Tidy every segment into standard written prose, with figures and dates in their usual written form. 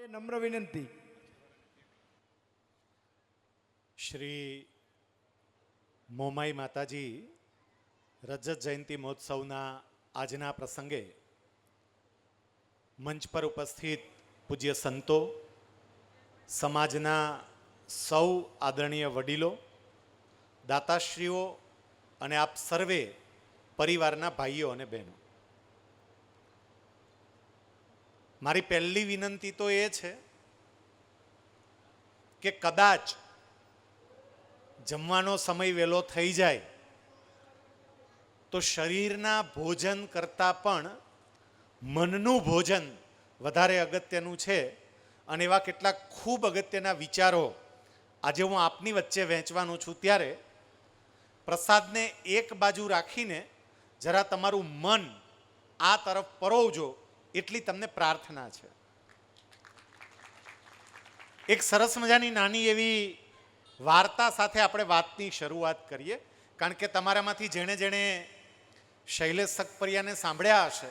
નમ્ર વિનંતી. શ્રી મોમાઈ માતાજી રજત જયંતિ મહોત્સવના આજના પ્રસંગે મંચ પર ઉપસ્થિત પૂજ્ય સંતો, સમાજના સૌ આદરણીય વડીલો, દાતાશ્રીઓ અને આપ સર્વે પરિવારના ભાઈઓ અને બહેનો, મારી પહેલી વિનંતી તો એ છે કે કદાચ જમવાનો સમય વહેલો થઈ જાય તો શરીરના ભોજન કરતાં પણ મનનું ભોજન વધારે અગત્યનું છે. અને એવા કેટલાક ખૂબ અગત્યના વિચારો આજે હું આપની વચ્ચે વહેંચવાનો છું. ત્યારે પ્રસાદને એક બાજુ રાખીને જરા તમારું મન આ તરફ પરોવજો એટલી તમને પ્રાર્થના છે. એક સરસ મજાની નાની એવી વાર્તા સાથે આપણે વાતની શરૂઆત કરીએ. કારણ કે તમારામાંથી જેણે જેણે શૈલેષ સકપરિયાને સાંભળ્યા હશે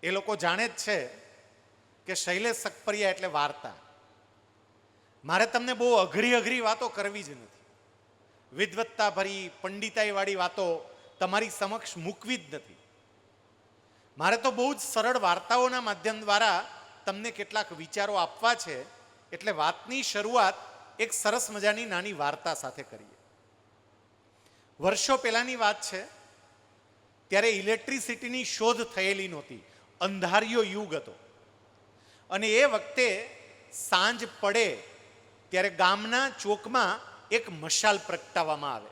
એ લોકો જાણે જ છે કે શૈલેષ સકપરિયા એટલે વાર્તા. મારે તમને બહુ અઘરી વાતો કરવી જ નથી. વિદ્વત્તા ભરી પંડિતાઈવાળી વાતો તમારી સમક્ષ મૂકવી જ નથી. મારે તો બહુ જ સરળ વાર્તાઓના માધ્યમ દ્વારા તમને કેટલાક વિચારો આપવા છે. એટલે વાતની શરૂઆત એક સરસ મજાની નાની વાર્તા સાથે કરીએ. વર્ષો પહેલાની વાત છે. ત્યારે ઇલેક્ટ્રિસિટીની શોધ થયેલી નહોતી. અંધારિયો યુગ હતો. અને એ વખતે સાંજ પડે ત્યારે ગામના ચોકમાં એક મશાલ પ્રગટાવવામાં આવે.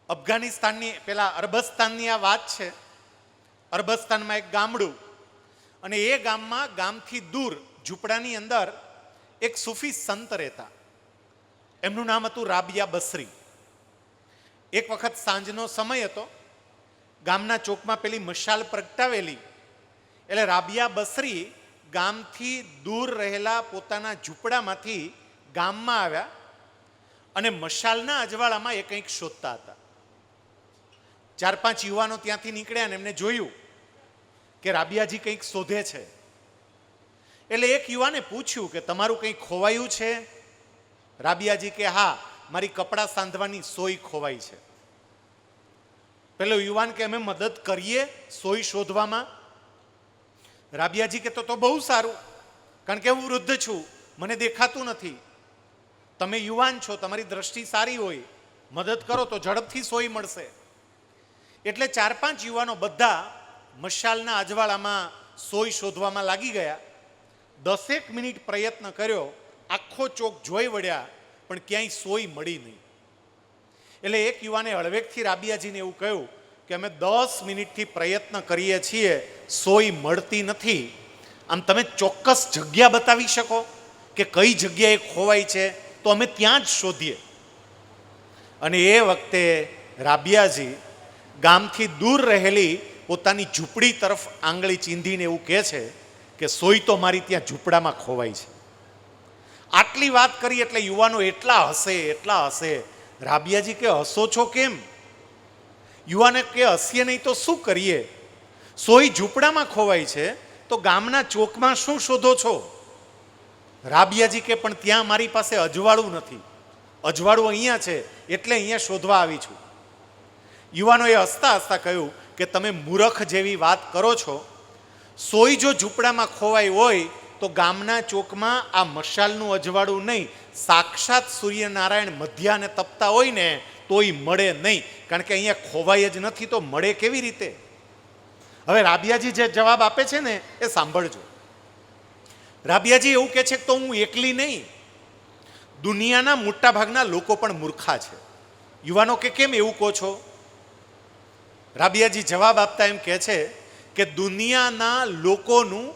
અફઘાનિસ્તાનની પેલા અરબસ્તાનની આ વાત છે. અરબસ્તાનમાં એક ગામડું, અને એ ગામમાં ગામથી દૂર ઝૂંપડાની અંદર એક સૂફી સંત રહેતા. એમનું નામ હતું રાબિયા બસરી. એક વખત સાંજનો સમય હતો. ગામના ચોકમાં પેલી મશાલ પ્રગટાવેલી એટલે રાબિયા બસરી ગામથી દૂર રહેલા પોતાના ઝૂંપડામાંથી ગામમાં આવ્યા અને મશાલના અજવાળામાં એ કંઈક શોધતા હતા. 4-5 યુવાનો ત્યાંથી નીકળ્યા અને એમને જોયું કે રાબિયાજી કંઈક શોધે છે. એટલે એક યુવાને પૂછ્યું કે તમારું કંઈક ખોવાયું છે? રાબિયાજી કે હા, મારી કપડાં સાંધવાની સોય ખોવાઈ છે. પેલો યુવાન કે અમે મદદ કરીએ સોય શોધવામાં? રાબિયાજી કે તો બહુ સારું, કારણ કે હું વૃદ્ધ છું, મને દેખાતું નથી. તમે યુવાન છો, તમારી દ્રષ્ટિ સારી હોય, મદદ કરો તો ઝડપથી સોય મળશે. એટલે 4-5 યુવાનો બધા મશાલના અજવાળામાં સોય શોધવામાં લાગી ગયા. 10 મિનિટ પ્રયત્ન કર્યો, આખો ચોક જોઈ વળ્યા, પણ ક્યાંય સોય મળી નહીં. એટલે એક યુવાને હળવેકથી રાબિયાજીને એવું કહ્યું કે અમે 10 મિનિટથી પ્રયત્ન કરીએ છીએ, સોય મળતી નથી. આમ તમે ચોક્કસ જગ્યા બતાવી શકો કે કઈ જગ્યાએ ખોવાઈ છે, તો અમે ત્યાં જ શોધીએ. અને એ વખતે રાબિયાજી ગામથી દૂર રહેલી પોતાની ઝૂંપડી તરફ આંગળી ચીંધીને એવું કહે છે કે સોય તો મારી ત્યાં ઝૂંપડામાં ખોવાઈ છે. આટલી વાત કરી એટલે યુવાનો એટલા હસે. રાબિયાજી કે હસો છો કેમ? યુવાને કે હસીએ નહીં તો શું કરીએ? સોય ઝૂંપડામાં ખોવાઈ છે તો ગામના ચોકમાં શું શોધો છો? રાબિયાજી કે પણ ત્યાં મારી પાસે અજવાળું નથી. અજવાળું અહીંયા છે એટલે અહીંયા શોધવા આવી છું. યુવાનોએ હસતા હસતા કહ્યું કે તમે મૂરખ જેવી વાત કરો છો. સોય જો ઝૂંપડામાં ખોવાઈ હોય તો ગામના ચોકમાં આ મશાલનું અજવાળું નહીં, સાક્ષાત સૂર્યનારાયણ મધ્યાને તપતા હોય ને તોય મળે નહીં, કારણ કે અહીંયા ખોવાય જ નથી તો મળે કેવી રીતે? હવે રાબિયાજી જે જવાબ આપે છે ને એ સાંભળજો. રાબિયાજી એવું કહે છે કે તો હું એકલી નહીં, દુનિયાના મોટા ભાગના લોકો પણ મૂર્ખા છે. યુવાનો કે કેમ એવું કહો છો? રાબિયાજી જવાબ આપતા એમ કહે છે કે દુનિયાના લોકોનું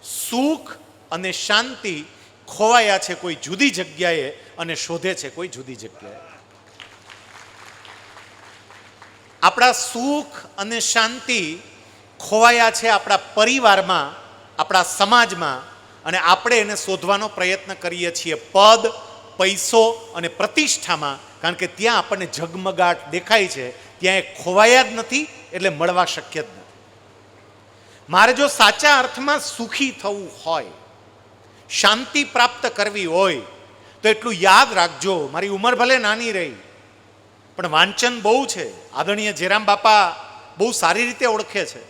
સુખ અને શાંતિ ખોવાયા છે કોઈ જુદી જગ્યાએ અને શોધે છે કોઈ જુદી જગ્યાએ. આપણા સુખ અને શાંતિ ખોવાયા છે આપણા પરિવારમાં, આપણા સમાજમાં, અને આપણે એને શોધવાનો પ્રયત્ન કરીએ છીએ પદ, પૈસો અને પ્રતિષ્ઠામાં. કારણ કે ત્યાં આપણને ઝગમગાટ દેખાય છે, ત્યાં એ ખોવાયા જ નથી એટલે મળવા શક્ય જ નથી. મારે જો સાચા અર્થમાં સુખી થવું હોય, શાંતિ પ્રાપ્ત કરવી હોય, તો એટલું યાદ રાખજો, મારી ઉંમર ભલે નાની રહી પણ વાંચન બહુ છે. આદરણીય જેરામ બાપા બહુ સારી રીતે ઓળખે છે.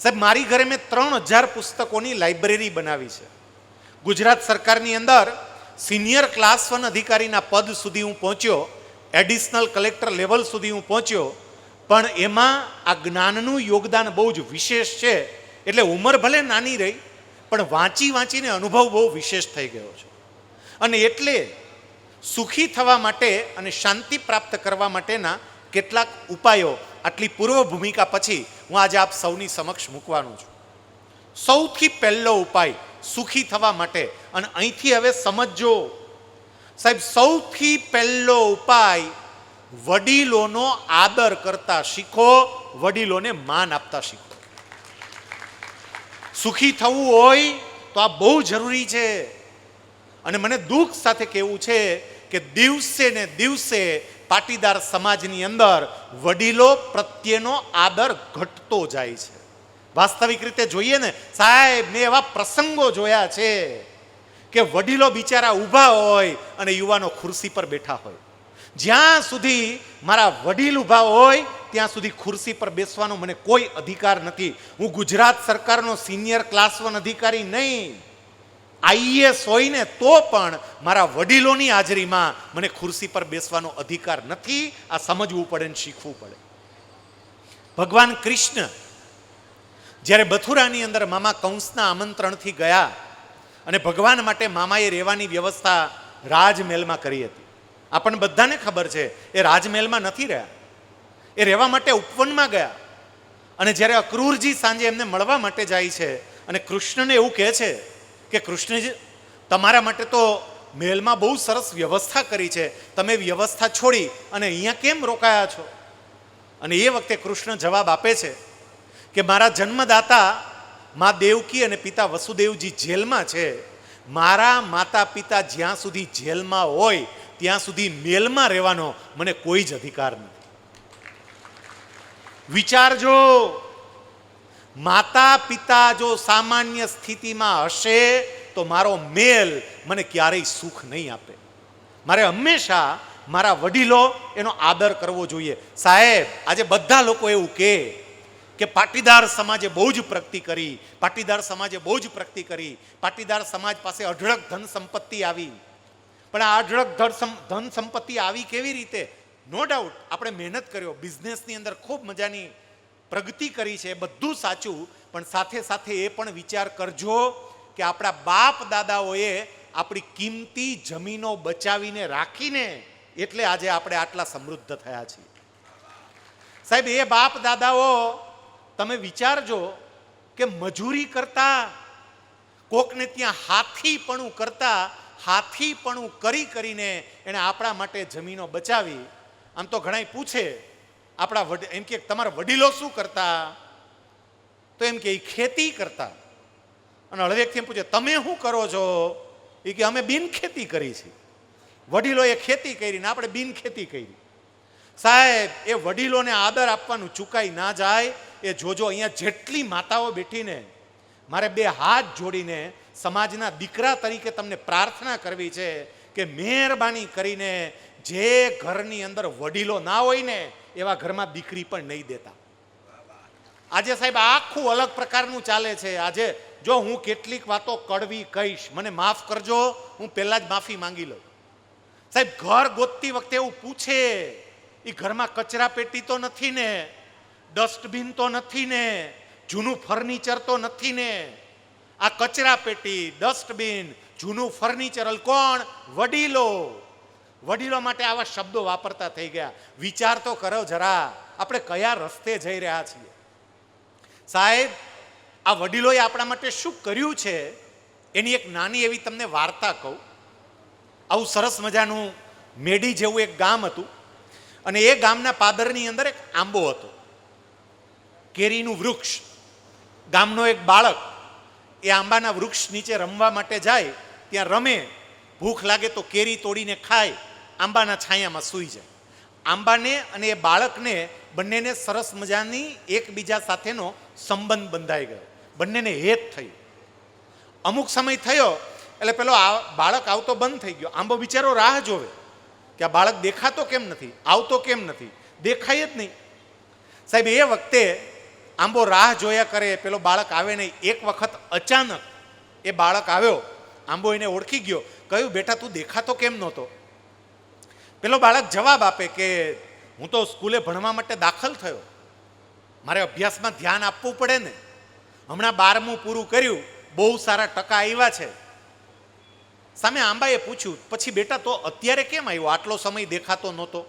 સાહેબ, મારી ઘરે મેં 3000 પુસ્તકોની લાઇબ્રેરી બનાવી છે. ગુજરાત સરકારની અંદર સિનિયર ક્લાસ 1 અધિકારીના પદ સુધી હું પહોંચ્યો, એડિશનલ કલેક્ટર લેવલ સુધી હું પહોંચ્યો, પણ એમાં આ જ્ઞાનનું યોગદાન બહુ જ વિશેષ છે. એટલે ઉંમર ભલે નાની રહી પણ વાંચીને અનુભવ બહુ વિશેષ થઈ ગયો છે. અને એટલે સુખી થવા માટે અને શાંતિ પ્રાપ્ત કરવા માટેના કેટલાક ઉપાયો આટલી પૂર્વ ભૂમિકા પછી હું આજે આપ સૌની સમક્ષ મૂકવાનો છું. સૌથી પહેલો ઉપાય સુખી થવા માટે, અને અહીંથી હવે સમજો સાહેબ, સૌથી પહેલો ઉપાય વડીલોનો આદર કરતા શીખો, વડીલોને માન આપતા શીખો. સુખી થવું હોય તો આ બહુ જરૂરી છે. અને મને દુઃખ સાથે કહેવું છે કે દિવસે ને દિવસે પાટીદાર સમાજની અંદર વડીલો પ્રત્યેનો આદર ઘટતો જાય છે. વાસ્તવિક રીતે જોઈએ ને સાહેબ, મેં એવા પ્રસંગો જોયા છે કે વડીલો બિચારા ઊભા હોય અને યુવાનો ખુરશી પર બેઠા હોય. જ્યાં સુધી મારા વડીલ ઊભા હોય ત્યાં સુધી ખુરશી પર બેસવાનો મને કોઈ અધિકાર નથી. હું ગુજરાત સરકારનો સિનિયર ક્લાસ 1 અધિકારી નહીં, આઈએએસ હોય ને તો પણ મારા વડીલોની હાજરીમાં મને ખુરશી પર બેસવાનો અધિકાર નથી. આ સમજવું પડે ને શીખવું પડે. ભગવાન કૃષ્ણ જ્યારે મથુરાની અંદર મામા કંસના આમંત્રણથી ગયા અને ભગવાન માટે મામાએ રહેવાની વ્યવસ્થા રાજમહેલમાં કરી હતી. આપણને બધાને ખબર છે એ રાજમહેલમાં નથી રહ્યા, એ રહેવા માટે ઉપવનમાં ગયા. અને જ્યારે અક્રૂરજી સાંજે એમને મળવા માટે જાય છે અને કૃષ્ણને એવું કહે છે કે કૃષ્ણજી, તમારા માટે તો મહેલમાં બહુ સરસ વ્યવસ્થા કરી છે, તમે વ્યવસ્થા છોડી અને અહીંયા કેમ રોકાયા છો? અને એ વખતે કૃષ્ણ જવાબ આપે છે કે મારા જન્મદાતા મા દેવકી અને પિતા વસુદેવજી જેલમાં છે. મારા માતા પિતા જ્યાં સુધી જેલમાં હોય ત્યાં સુધી મહેલમાં રહેવાનો મને કોઈ જ અધિકાર નથી. વિચારજો, માતા પિતા જો સામાન્ય સ્થિતિમાં હશે તો મારો મહેલ મને ક્યારેય સુખ નહીં આપે. મારે હંમેશા મારા વડીલો એનો આદર કરવો જોઈએ. સાહેબ, આજે બધા લોકો એવું કે પાટીદાર સમાજે બહુ જ પ્રગતિ કરી, પાટીદાર સમાજે બહુ જ પ્રગતિ કરી, પાટીદાર સમાજ પાસે અઢળક ધન સંપત્તિ આવી. પણ આ અઢળક ધન સંપત્તિ આવી કેવી રીતે? નો ડાઉટ આપણે મહેનત કર્યો, બિઝનેસની અંદર ખૂબ મજાની પ્રગતિ કરી છે, બધું સાચું, પણ સાથે સાથે એ પણ વિચાર કરજો કે આપણા બાપ દાદાઓએ આપણી કિંમતી જમીનો બચાવીને રાખીને એટલે આજે આપણે આટલા સમૃદ્ધ થયા છીએ. સાહેબ, એ બાપ દાદાઓ તમે વિચારજો કે મજૂરી કરતા, કોકને ત્યાં હાથીપણું કરીને એણે આપણા માટે જમીનો બચાવી. આમ તો ઘણા પૂછે આપણા એમ કે તમારા વડીલો શું કરતા? તો એમ કે ખેતી કરતા. અને હળવેકથી એમ પૂછે તમે શું કરો છો? એ કે અમે બિન ખેતી કરી છે. વડીલોએ ખેતી કરી ને આપણે બિન ખેતી કરી. સાહેબ, એ વડીલોને આદર આપવાનું ચૂકાઈ ના જાય એ જોજો. અહીંયા જેટલી માતાઓ બેઠીને મારે 2 હાથ જોડીને સમાજના દીકરા તરીકે તમને પ્રાર્થના કરવી છે કે મહેરબાની કરીને જે ઘરની અંદર વડીલો ના હોય ને એવા ઘરમાં દીકરી પણ નહીં દેતા. આજે સાહેબ આખું અલગ પ્રકારનું ચાલે છે. આજે જો હું કેટલીક વાતો કડવી કહીશ, મને માફ કરજો, હું પહેલા જ માફી માંગી લઉં. સાહેબ, ઘર ગોતતી વખતે એવું પૂછે એ ઘરમાં કચરા પેટી તો નથી ને, ડસ્ટબિન તો નથી ને, જૂનું ફર્નિચર તો નથી ને? આ કચરા પેટી, ડસ્ટબિન, જૂનું ફર્નિચર કોણ? વડીલો. વડીલો માટે આવા શબ્દો વાપરતા થઈ ગયા. વિચાર તો કરો જરા, આપણે કયા રસ્તે જઈ રહ્યા છીએ? સાહેબ, આ વડીલોએ આપણા માટે શું કર્યું છે એની એક નાની એવી તમને વાર્તા કહું. આવું સરસ મજાનું મેડી જેવું એક ગામ હતું અને એ ગામના પાદરની અંદર એક આંબો હતો, કેરીનું વૃક્ષ. ગામનો એક બાળક એ આંબાના વૃક્ષ નીચે રમવા માટે જાય, ત્યાં રમે, ભૂખ લાગે તો કેરી તોડીને ખાય, આંબાના છાયામાં સૂઈ જાય. આંબાને અને એ બાળકને બંનેને સરસ મજાની એકબીજા સાથેનો સંબંધ બંધાઈ ગયો, બંનેને હેત થયું. અમુક સમય થયો એટલે પેલો બાળક આવતો બંધ થઈ ગયો. આંબો બિચારો રાહ જોવે કે આ બાળક દેખાતો કેમ નથી, આવતો કેમ નથી, દેખાય જ નહીં. સાહેબ એ વખતે આંબો રાહ જોયા કરે, પેલો બાળક આવે નહીં. એક વખત અચાનક એ બાળક આવ્યો, આંબો એને ઓળખી ગયો, કહ્યું બેટા તું દેખાતો કેમ નહોતો? પેલો બાળક જવાબ આપે કે હું તો સ્કૂલે ભણવા માટે દાખલ થયો, મારે અભ્યાસમાં ધ્યાન આપવું પડે ને, હમણાં 12મું પૂરું કર્યું, બહુ સારા ટકા આવ્યા છે. સામે આંબાએ પૂછ્યું પછી બેટા તો અત્યારે કેમ આવ્યો, આટલો સમય દેખાતો નહોતો?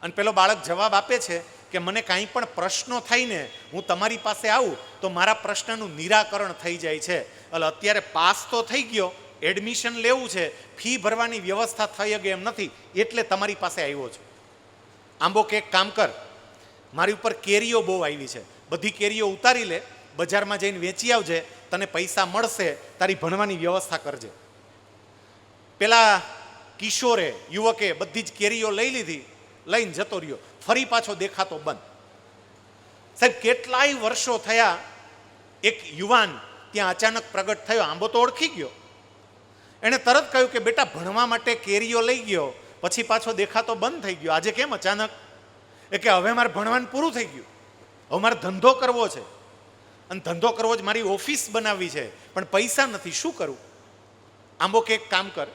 અને પેલો બાળક જવાબ આપે છે કે મને કાંઈ પણ પ્રશ્નો થાય ને હું તમારી પાસે આવું તો મારા પ્રશ્નનું નિરાકરણ થઈ જાય છે. એટલે અત્યારે પાસ તો થઈ ગયો, એડમિશન લેવું છે, ફી ભરવાની વ્યવસ્થા થઈ ગઈ એમ નથી, એટલે તમારી પાસે આવ્યો છું. આંબો કે એક કામ કર, મારી ઉપર કેરીઓ બહુ આવી છે, બધી કેરીઓ ઉતારી લે, બજારમાં જઈને વેચી આવજે, તને પૈસા મળશે, તારી ભણવાની વ્યવસ્થા કરજે. પેલા કિશોરે યુવકે બધી જ કેરીઓ લઈ લીધી, લઈને જતો રહ્યો, ફરી પાછો દેખાતો બંધ. સાહેબ કેટલાય વર્ષો થયા, એક યુવાન ત્યાં અચાનક પ્રગટ થયો. આંબો તો ઓળખી ગયો, એણે તરત કહ્યું કે બેટા ભણવા માટે કેરીઓ લઈ ગયો, પછી પાછો દેખાતો બંધ થઈ ગયો, આજે કેમ અચાનક? એ કે હવે મારે ભણવાનું પૂરું થઈ ગયું, હવે મારે ધંધો કરવો છે, અને ધંધો કરવો જ મારી ઓફિસ બનાવવી છે, પણ પૈસા નથી, શું કરું? આંબો કે એક કામ કર,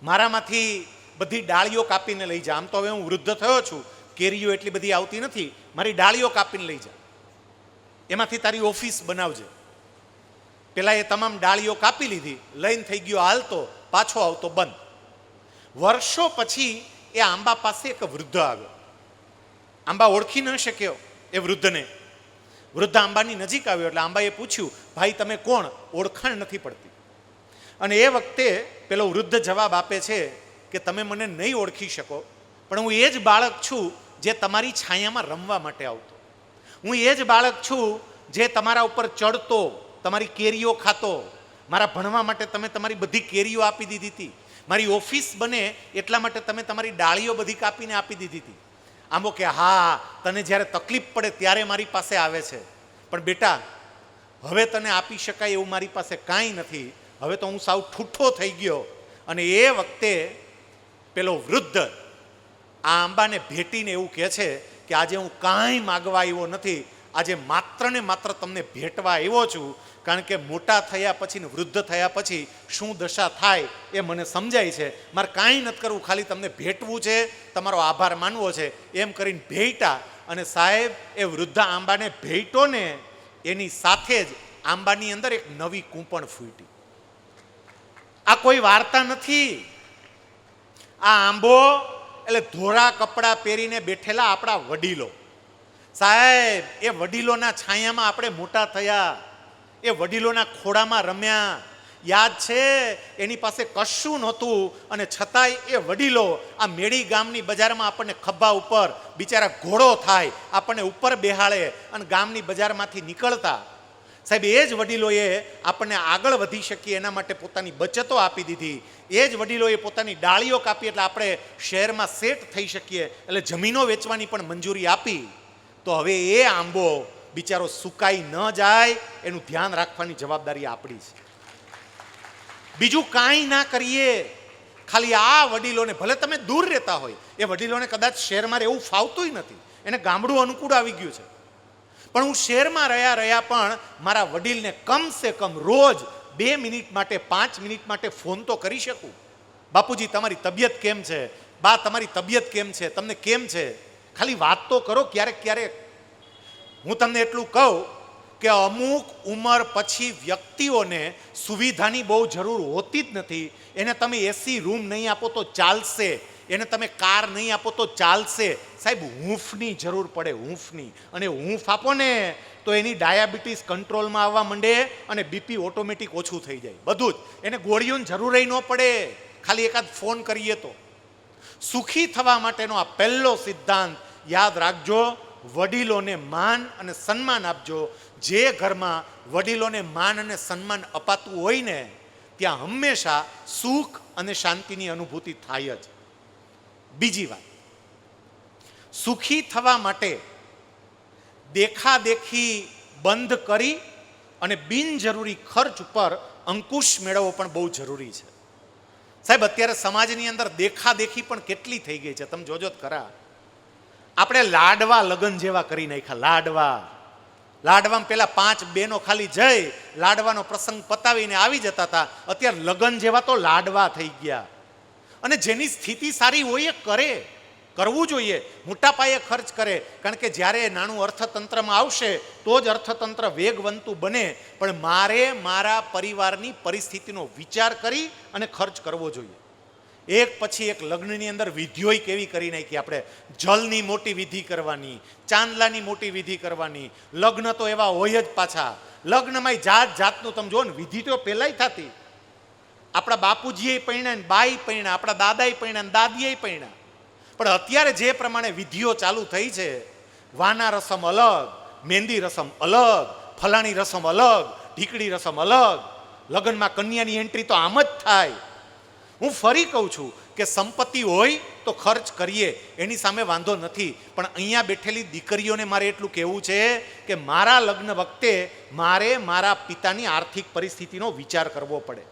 મારામાંથી બધી ડાળીઓ કાપીને લઈ જા. આમ તો હવે હું વૃદ્ધ થયો છું, કેરીઓ એટલી બધી આવતી નથી, મારી ડાળીઓ કાપીને લઈ જા, એમાંથી તારી ઓફિસ બનાવજે. પેલા એ તમામ ડાળીઓ કાપી લીધી, લઈને થઈ ગયો હાલતો, પાછો આવતો બંધ. વર્ષો પછી એ આંબા પાસે એક વૃદ્ધ આવ્યો. આંબા ઓળખી ન શક્યો એ વૃદ્ધને. વૃદ્ધ આંબાની નજીક આવ્યો એટલે આંબાએ પૂછ્યું ભાઈ તમે કોણ, ઓળખાણ નથી પડતી. અને એ વખતે પેલો વૃદ્ધ જવાબ આપે છે કે તમે મને નહીં ઓળખી શકો, પણ હું એ જ બાળક છું જે તમારી છાયામાં રમવા માટે આવતો, હું એ જ બાળક છું જે તમારા ઉપર ચડતો, તમારી કેરીઓ ખાતો, મારા ભણવા માટે તમે તમારી બધી કેરીઓ આપી દીધી હતી, મારી ઓફિસ બને એટલા માટે તમે તમારી ડાળીઓ બધી કાપીને આપી દીધી હતી. આંબો કે હા, તને જ્યારે તકલીફ પડે ત્યારે મારી પાસે આવે છે, પણ બેટા હવે તને આપી શકાય એવું મારી પાસે કાંઈ નથી, હવે તો હું સાવ ઠૂઠો થઈ ગયો. અને એ વખતે પેલો વૃદ્ધ આ આંબાને ભેટીને એવું કહે છે કે આજે હું કાંઈ માગવા આવ્યો નથી, આજે માત્ર ને માત્ર તમને ભેટવા આવ્યો છું, કારણ કે મોટા થયા પછી ને વૃદ્ધ થયા પછી શું દશા થાય એ મને સમજાય છે, મારે કાંઈ નથી કરવું, ખાલી તમને ભેટવું છે, તમારો આભાર માનવો છે. એમ કરીને ભેટા. અને સાહેબ એ વૃદ્ધ આંબાને ભેટો ને એની સાથે જ આંબાની અંદર એક નવી કૂંપણ ફૂટી. આ કોઈ વાર્તા નથી, આ આંબો એટલે ધોળા કપડાં પહેરીને બેઠેલા આપણા વડીલો. સાહેબ એ વડીલોના છાયામાં આપણે મોટા થયા, એ વડીલોના ખોળામાં રમ્યા. યાદ છે એની પાસે કશું નહોતું, અને છતાંય એ વડીલો આ મેળી ગામની બજારમાં આપણને ખભા ઉપર બિચારા ઘોડો થાય, આપણને ઉપર બેહાડે અને ગામની બજારમાંથી નીકળતા. સાહેબ એ જ વડીલોએ આપણને આગળ વધી શકીએ એના માટે પોતાની બચતો આપી દીધી, એ જ વડીલોએ પોતાની ડાળીઓ કાપી એટલે આપણે શહેરમાં સેટ થઈ શકીએ, એટલે જમીનો વેચવાની પણ મંજૂરી આપી. તો હવે એ આંબો બિચારો સુકાઈ ન જાય એનું ધ્યાન રાખવાની જવાબદારી આપણી છે. બીજું કાંઈ ના કરીએ, ખાલી આ વડીલોને, ભલે તમે દૂર રહેતા હોય, એ વડીલોને કદાચ શહેરમાં રહેવું ફાવતું નથી, એને ગામડું અનુકૂળ આવી ગયું છે, પણ હું શહેરમાં રહ્યા પણ મારા વડીલને કમસે કમ રોજ 2 મિનિટ માટે 5 મિનિટ માટે ફોન તો કરી શકું. બાપુજી તમારી તબિયત કેમ છે, બા તમારી તબિયત કેમ છે, તમને કેમ છે, ખાલી વાત તો કરો ક્યારેક ક્યારેક. હું તમને એટલું કહું કે અમુક ઉંમર પછી વ્યક્તિઓને સુવિધાની બહુ જરૂર હોતી જ નથી. એને તમે એસી રૂમ નહીં આપો તો ચાલશે, એને તમે કાર નહીં આપો તો ચાલશે. સાહેબ હૂંફની જરૂર પડે, હૂંફની. અને હૂંફ આપો ને તો એની ડાયાબિટીસ કંટ્રોલમાં આવવા માંડે અને બીપી ઓટોમેટિક ઓછું થઈ જાય, બધું જ. એને ગોળીઓની જરૂર ન પડે, ખાલી એકાદ ફોન કરીએ તો. સુખી થવા માટેનો આ પહેલો સિદ્ધાંત યાદ રાખજો, વડીલોને માન અને સન્માન આપજો. જે ઘરમાં વડીલોને માન અને સન્માન અપાતું હોય ને ત્યાં હંમેશા સુખ અને શાંતિની અનુભૂતિ થાય જ. બીજી વાત, સુખી થવા માટે દેખાદેખી બંધ કરી અને બિનજરૂરી ખર્ચ ઉપર અંકુશ મેળવવો પણ બહુ જરૂરી છે. સાહેબ, અત્યારે સમાજની અંદર દેખાદેખી પણ કેટલી થઈ ગઈ છે, તમે જોજો જ ખરા. આપણે લાડવા લગ્ન જેવા કરી નાખ્યા. લાડવામાં પેલા 5 બહેનો ખાલી જઈ લાડવાનો પ્રસંગ પતાવીને આવી જતા હતા. અત્યારે લગ્ન જેવા તો લાડવા થઈ ગયા. અને જેની સ્થિતિ સારી હોય એ કરવું જોઈએ, મોટા પાયે ખર્ચ કરે. કારણ કે જ્યારે નાનું અર્થતંત્રમાં આવશે તો જ અર્થતંત્ર વેગવંતું બને. પણ મારે મારા પરિવારની પરિસ્થિતિનો વિચાર કરી અને ખર્ચ કરવો જોઈએ. એક પછી એક લગ્નની અંદર વિધિઓય કેવી કરી નાખી આપણે. જલની મોટી વિધિ કરવાની, ચાંદલાની મોટી વિધિ કરવાની. લગ્ન તો એવા હોય જ પાછા. લગ્નમાં જાત જાતનું તમે જુઓ ને, વિધિ તો પહેલાંય થતી. આપણા બાપુજીએ પૈણા, બાઈ પૈણા, આપણા દાદાએ પૈણા, દાદીએ પૈણા. પણ અત્યારે જે પ્રમાણે વિધિઓ ચાલુ થઈ છે, વાના રસમ અલગ, મહેંદી રસમ અલગ, ફલાણી રસમ અલગ, ઢીકડી રસમ અલગ. લગ્નમાં કન્યાની એન્ટ્રી તો આમ જ થાય. હું ફરી કહું છું કે સંપત્તિ હોય તો ખર્ચ કરીએ, એની સામે વાંધો નથી. પણ અહીંયા બેઠેલી દીકરીઓને મારે એટલું કહેવું છે કે મારા લગ્ન વખતે મારે મારા પિતાની આર્થિક પરિસ્થિતિનો વિચાર કરવો પડે.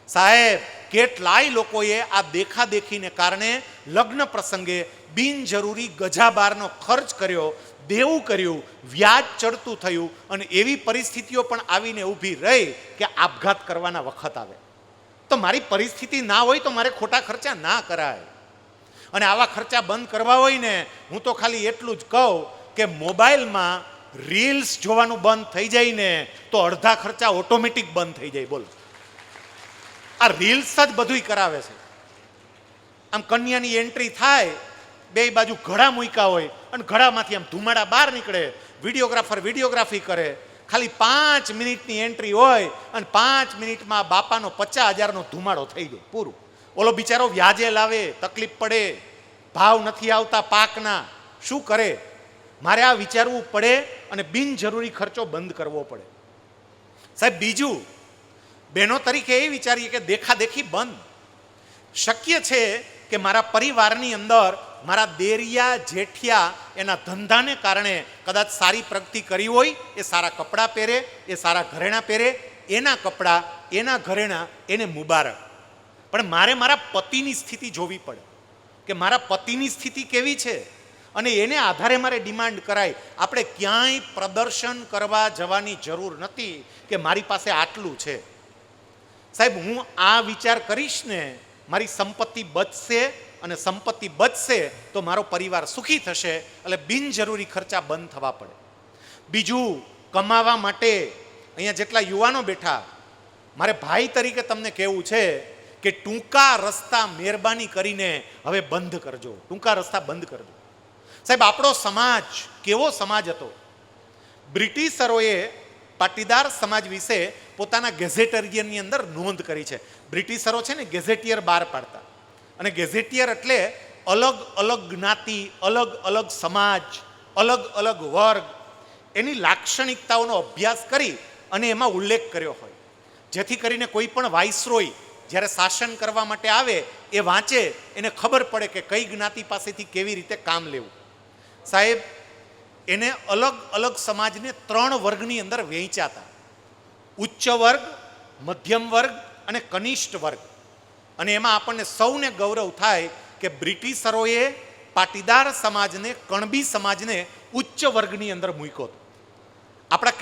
સાહેબ, કેટલાય લોકોએ આ દેખાદેખીને કારણે લગ્ન પ્રસંગે બિનજરૂરી ગજાબારનો ખર્ચ કર્યો, દેવું કર્યું, વ્યાજ ચડતું થયું અને એવી પરિસ્થિતિઓ પણ આવીને ઊભી રહી કે આપઘાત કરવાના વખત આવે. તો મારી પરિસ્થિતિ ના હોય તો મારે ખોટા ખર્ચા ના કરાય. અને આવા ખર્ચા બંધ કરવા હોય ને, હું તો ખાલી એટલું જ કહું કે મોબાઈલમાં રીલ્સ જોવાનું બંધ થઈ જાય ને તો અડધા ખર્ચા ઓટોમેટિક બંધ થઈ જાય. બોલો, આ રીલ્સ જ બધું કરાવે છે. આમ કન્યાની એન્ટ્રી થાય, બે બાજુ ઘડા મૂક્યા હોય અને ઘડામાંથી આમ ધુમાડા બહાર નીકળે, વિડીયોગ્રાફર વિડીયોગ્રાફી કરે. ખાલી 5 મિનિટની એન્ટ્રી હોય અને 5 મિનિટમાં બાપાનો 50,000નો ધુમાડો થઈ જાય, પૂરું. ઓલો બિચારો વ્યાજે લાવે, તકલીફ પડે, ભાવ નથી આવતા પાકના, શું કરે? મારે આ વિચારવું પડે અને બિનજરૂરી ખર્ચો બંધ કરવો પડે. સાહેબ, બીજું, બહેનો તરીકે એ વિચારીએ કે દેખાદેખી બંધ. શક્ય છે કે મારા પરિવારની અંદર મારા દેરિયા જેઠિયા એના ધંધાને કારણે કદાચ સારી પ્રગતિ કરી હોય, એ સારા કપડાં પહેરે, એ સારા ઘરેણાં પહેરે, એના કપડાં, એના ઘરેણાં એને મુબારક. પણ મારે મારા પતિની સ્થિતિ જોવી પડે કે મારા પતિની સ્થિતિ કેવી છે અને એને આધારે મારે ડિમાન્ડ કરાય. આપણે ક્યાંય પ્રદર્શન કરવા જવાની જરૂર નથી કે મારી પાસે આટલું છે. સાહેબ, હું આ વિચાર કરીશ ને, મારી સંપત્તિ બચશે અને સંપત્તિ બચશે તો મારો પરિવાર સુખી થશે. એટલે બિનજરૂરી ખર્ચા બંધ થવા પડે. બીજું, કમાવા માટે અહીંયા જેટલા યુવાનો બેઠા, મારે ભાઈ તરીકે તમને કહેવું છે કે ટૂંકા રસ્તા મહેરબાની કરીને હવે બંધ કરજો. ટૂંકા રસ્તા બંધ કરજો. સાહેબ, આપણો સમાજ કેવો સમાજ હતો? બ્રિટિશરોએ પાટીદાર સમાજ વિશે પોતાના ગેઝેટેરિયનની અંદર નોંધ કરી છે. બ્રિટિશરો છે ને ગેઝેટિયર બહાર પાડતા, અને ગેઝેટિયર એટલે અલગ અલગ જ્ઞાતિ, અલગ અલગ સમાજ, અલગ અલગ વર્ગ, એની લાક્ષણિકતાઓનો અભ્યાસ કરી અને એમાં ઉલ્લેખ કર્યો હોય, જેથી કરીને કોઈ પણ વાઇસરોય જ્યારે શાસન કરવા માટે આવે એ વાંચે, એને ખબર પડે કે કઈ જ્ઞાતિ પાસેથી કેવી રીતે કામ લેવું. સાહેબ, એને અલગ અલગ સમાજને 3 વર્ગની અંદર વહેંચ્યા હતા: ઉચ્ચ વર્ગ, મધ્યમ વર્ગ અને કનિષ્ઠ વર્ગ. અને એમાં આપણને સૌને ગૌરવ થાય કે બ્રિટિશરોએ પાટીદાર સમાજને, કણબી સમાજને ઉચ્ચ વર્ગની અંદર મૂક્યો હતો. આપણા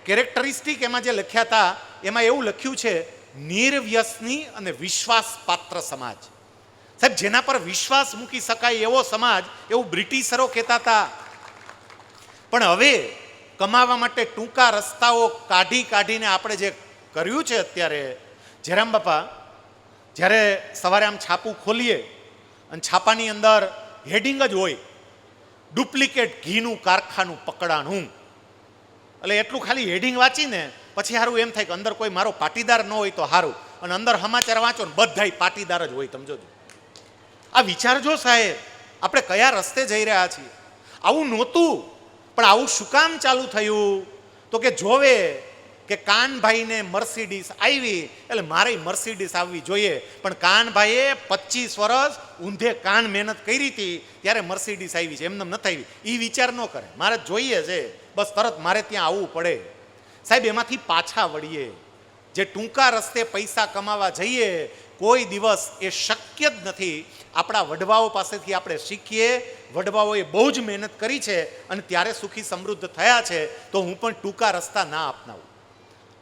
કેરેક્ટરિસ્ટિક એમાં જે લખ્યા હતા એમાં એવું લખ્યું છે, નિર્વ્યસની અને વિશ્વાસપાત્ર સમાજ. સાહેબ, જેના પર વિશ્વાસ મૂકી શકાય એવો સમાજ, એવું બ્રિટિશરો કહેતા હતા. પણ હવે કમાવા માટે ટૂંકા રસ્તાઓ કાઢીને આપણે જે કર્યું છે અત્યારે, જયરામ બાપા, જ્યારે સવારે આમ છાપું ખોલીએ અને છાપાની અંદર હેડિંગ જ હોય, ડુપ્લિકેટ ઘીનું કારખાનું પકડાણું. એટલે એટલું ખાલી હેડિંગ વાંચીને પછી સારું એમ થાય કે અંદર કોઈ મારો પાટીદાર ન હોય તો સારું, અને અંદર સમાચાર વાંચો ને બધાય પાટીદાર જ હોય. સમજો, આ વિચારજો સાહેબ, આપણે કયા રસ્તે જઈ રહ્યા છીએ. આવું નહોતું, પણ આવું શું કામ ચાલુ થયું? તો કે જોવે કે કાનભાઈને મર્સિડીસ આવી એટલે મારે મર્સિડીસ આવવી જોઈએ, પણ કાનભાઈએ 25 વર્ષ ઊંધે કાન મહેનત કરી હતી ત્યારે મર્સિડીસ આવી છે, એમને નથી આવી. એ વિચાર ન કરે, મારે જોઈએ છે બસ તરત મારે ત્યાં આવવું પડે. સાહેબ એમાંથી પાછા વળીએ. જે ટૂંકા રસ્તે પૈસા કમાવા જઈએ કોઈ દિવસ એ શક્ય જ નથી. આપણા વડવાઓ પાસેથી આપણે શીખીએ. વડવાઓએ બહુ જ મહેનત કરી છે અને ત્યારે સુખી સમૃદ્ધ થયા છે, તો હું પણ ટૂંકા રસ્તા ના અપનાવું.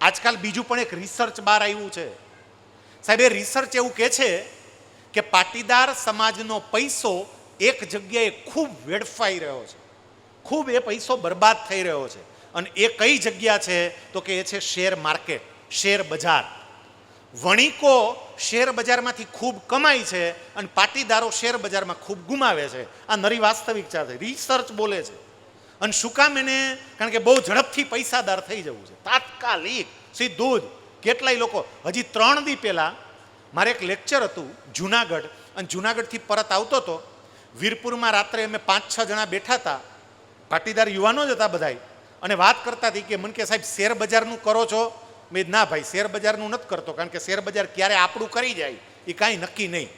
આજકાલ બીજું પણ એક રિસર્ચ બહાર આવ્યું છે સાહેબ. એ રિસર્ચ એવું કહે છે કે પાટીદાર સમાજનો પૈસો એક જગ્યાએ ખૂબ વેડફાઈ રહ્યો છે, ખૂબ એ પૈસો બરબાદ થઈ રહ્યો છે. અને એ કઈ જગ્યા છે તો કે એ છે શેર માર્કેટ, શેર બજાર. વણિકો શેર બજારમાંથી ખૂબ કમાય છે અને પાટીદારો શેર બજારમાં ખૂબ ગુમાવે છે. આ નરી વાસ્તવિકતા છે, રિસર્ચ બોલે છે. અને શું કામ એને? કારણ કે બહુ ઝડપથી પૈસાદાર થઈ જવું છે, તાત્કાલિક સીધું જ. કેટલાય લોકો હજી 3 દી પહેલાં મારે એક લેક્ચર હતું જુનાગઢ, અને જુનાગઢથી પરત આવતો હતો. વીરપુરમાં રાત્રે અમે 5-6 જણા બેઠા હતા, પાટીદાર યુવાનો જ હતા બધાય, અને વાત કરતા હતી કે મને કે સાહેબ શેર બજારનું કરો છો? મેં ના ભાઈ શેર બજારનું નથી કરતો, કારણ કે શેર બજાર ક્યારે આપણું કરી જાય એ કાંઈ નક્કી નહીં.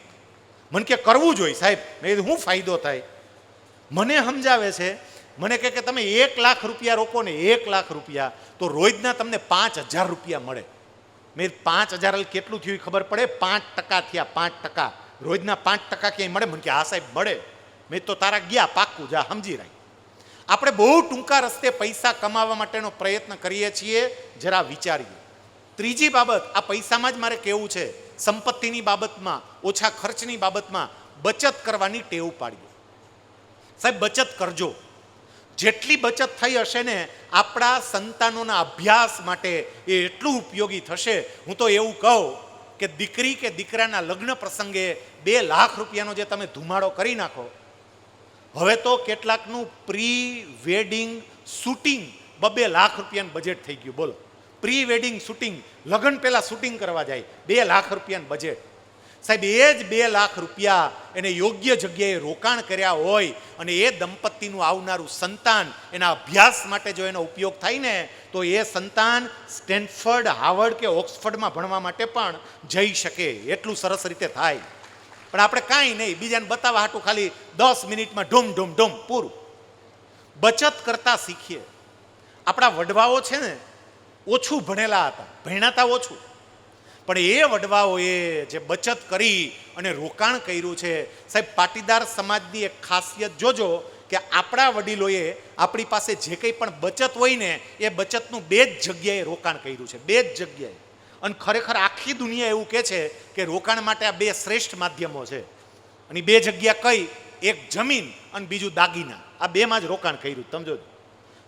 મને કે કરવું જોઈએ સાહેબ. મેં શું ફાયદો થાય? મને સમજાવે છે, મને કહે કે તમે 1 લાખ રૂપિયા રોકો ને 1 લાખ રૂપિયા, તો રોજના તમને 5,000 રૂપિયા મળે. મેં 5,000 કેટલું થયું ખબર પડે? 5% થયા, 5%. રોજના 5% ક્યાંય મળે? મને કે હા સાહેબ મળે. મેં તો તારા ગયા પાક્કું, જા સમજી રહી. આપણે બહુ ટૂંકા રસ્તે પૈસા કમાવા માટેનો પ્રયત્ન કરીએ છીએ, જરા વિચારીએ. ત્રીજી બાબત, આ પૈસામાં જ મારે કહેવું છે, સંપત્તિની બાબતમાં, ઓછા ખર્ચની બાબતમાં બચત કરવાની ટેવ પાડીએ. સાહેબ બચત કરજો. જેટલી બચત થઈ હશે ને આપણા સંતાનોના અભ્યાસ માટે એ એટલું ઉપયોગી થશે. હું તો એવું કહું કે દીકરી કે દીકરાના લગ્ન પ્રસંગે 2 લાખ રૂપિયાનો જે તમે ધુમાડો કરી નાખો, હવે તો કેટલાકનું પ્રી વેડિંગ શૂટિંગ 2 લાખ રૂપિયાનું બજેટ થઈ ગયું. બોલો, પ્રી વેડિંગ શૂટિંગ, લગ્ન પહેલા શૂટિંગ કરવા જાય, 2 લાખ રૂપિયાનું બજેટ. સાહેબ એ જ 2 લાખ રૂપિયા એને યોગ્ય જગ્યાએ રોકાણ કર્યા હોય અને એ દંપતીનું આવનારું સંતાન એના અભ્યાસ માટે જો એનો ઉપયોગ થાય ને, તો એ સંતાન સ્ટેનફર્ડ, હાર્વર્ડ કે ઓક્સફર્ડમાં ભણવા માટે પણ જઈ શકે, એટલું સરસ રીતે થાય. પણ આપણે કાંઈ નહીં, બીજાને બતાવવા હાટું ખાલી 10 મિનિટમાં ઢોમ ઢોમ ઢોમ પૂરું. બચત કરતા શીખીએ. આપણા વડવાઓ છે ને ઓછું ભણેલા હતા, ભણ્યાતા ઓછું, પણ એ વડવાઓએ જે બચત કરી અને રોકાણ કર્યું છે સાહેબ. પાટીદાર સમાજની એક ખાસિયત જોજો કે આપણા વડીલોએ આપણી પાસે જે કંઈ પણ બચત હોય ને એ બચતનું 2 જ જગ્યાએ રોકાણ કર્યું છે, 2 જ જગ્યાએ. અને ખરેખર આખી દુનિયા એવું કહે છે કે રોકાણ માટે આ 2 શ્રેષ્ઠ માધ્યમો છે. અને 2 જગ્યા કઈ? એક જમીન અને બીજું દાગીના. આ 2માં જ રોકાણ કર્યું. સમજો,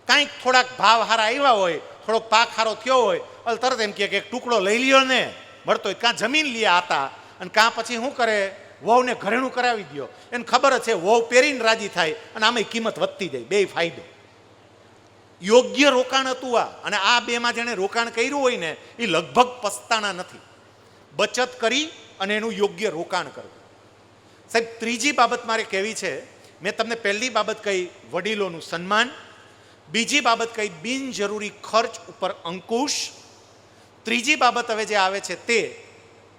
કાંઈક થોડાક ભાવ હારા આવ્યા હોય, થોડોક પાક હારો થયો હોય, એટલે તરત એમ કે એક ટુકડો લઈ લ્યો ને, મળતો હોય. કાં જમીન લ્યા હતા, અને કાં પછી શું કરે, વહુને ઘરેણું કરાવી દો. એને ખબર જ છે વહુ પહેરીને રાજી થાય અને આમાં કિંમત વધતી જાય. 2 ફાયદો. યોગ્ય રોકાણ હતું આ. અને આ 2માં જેણે રોકાણ કર્યું હોય ને એ લગભગ પસ્તાણા નથી. બચત કરી અને એનું યોગ્ય રોકાણ કરવું. સાહેબ ત્રીજી બાબત મારે કહેવી છે. મેં તમને પહેલી બાબત કહી વડીલોનું સન્માન, બીજી બાબત કહી બિનજરૂરી ખર્ચ ઉપર અંકુશ, ત્રીજી બાબત હવે જે આવે છે તે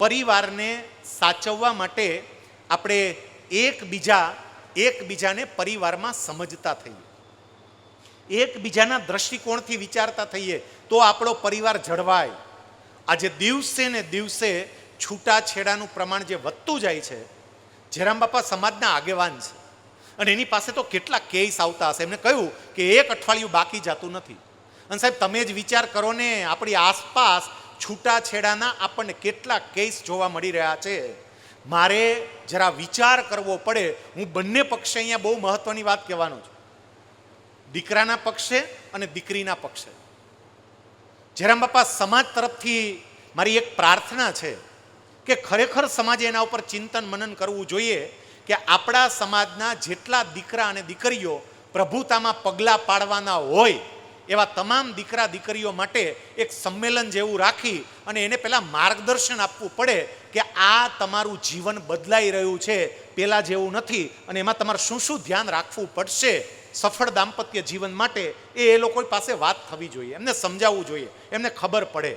પરિવારને સાચવવા માટે આપણે એકબીજાને પરિવારમાં સમજતા થઈએ, એકબીજાના દ્રષ્ટિકોણથી વિચારતા થઈએ, તો આપણો પરિવાર જળવાય. આજે દિવસે ને દિવસે છૂટાછેડાનું પ્રમાણ જે વધતું જાય છે, જયરામ બાપા સમાજના આગેવાન છે અને એની પાસે તો કેટલા કેસ આવતા હશે. એમને કહ્યું કે 1 અઠવાડિયું બાકી જતું નથી. અને સાહેબ તમે જ વિચાર કરો ને, આપણી આસપાસ છૂટાછેડાના આપણને કેટલા કેસ જોવા મળી રહ્યા છે. મારે જરા વિચાર કરવો પડે. હું બંને પક્ષે અહીંયા બહુ મહત્વની વાત કહેવાનો છું, દીકરાના પક્ષે અને દીકરીના પક્ષે. જયરામ બાપા સમાજ તરફથી મારી એક પ્રાર્થના છે કે ખરેખર સમાજે એના ઉપર ચિંતન મનન કરવું જોઈએ કે આપણા સમાજના જેટલા દીકરા અને દીકરીઓ પ્રભુતામાં પગલાં પાડવાના હોય એવા તમામ દીકરા દીકરીઓ માટે એક સંમેલન જેવું રાખી અને એને પહેલાં માર્ગદર્શન આપવું પડે કે આ તમારું જીવન બદલાઈ રહ્યું છે, પહેલાં જેવું નથી, અને એમાં તમારે શું શું ધ્યાન રાખવું પડશે. સફળ દાંપત્ય જીવન માટે એ લોકો પાસે વાત થવી જોઈએ, એમને સમજાવવું જોઈએ, એમને ખબર પડે.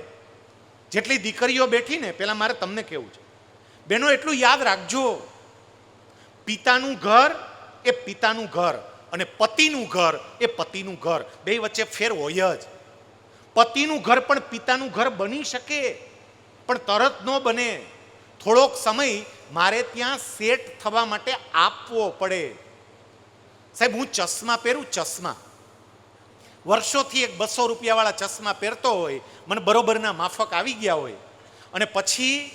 જેટલી દીકરીઓ બેઠી ને, પહેલાં મારે તમને કહેવું છે, બહેનો એટલું યાદ રાખજો, પિતાનું ઘર એ પિતાનું ઘર અને પતિનું ઘર એ પતિનું ઘર, બે વચ્ચે ફેર હોય જ. પતિનું ઘર પણ પિતાનું ઘર બની શકે, પણ તરત ન બને. થોડોક સમય મારે ત્યાં સેટ થવા માટે આપવો પડે. સાહેબ, હું ચશ્મા પહેરું, ચશ્મા વર્ષોથી એક 200 રૂપિયાવાળા ચશ્મા પહેરતો હોય, મને બરોબરના માફક આવી ગયા હોય, અને પછી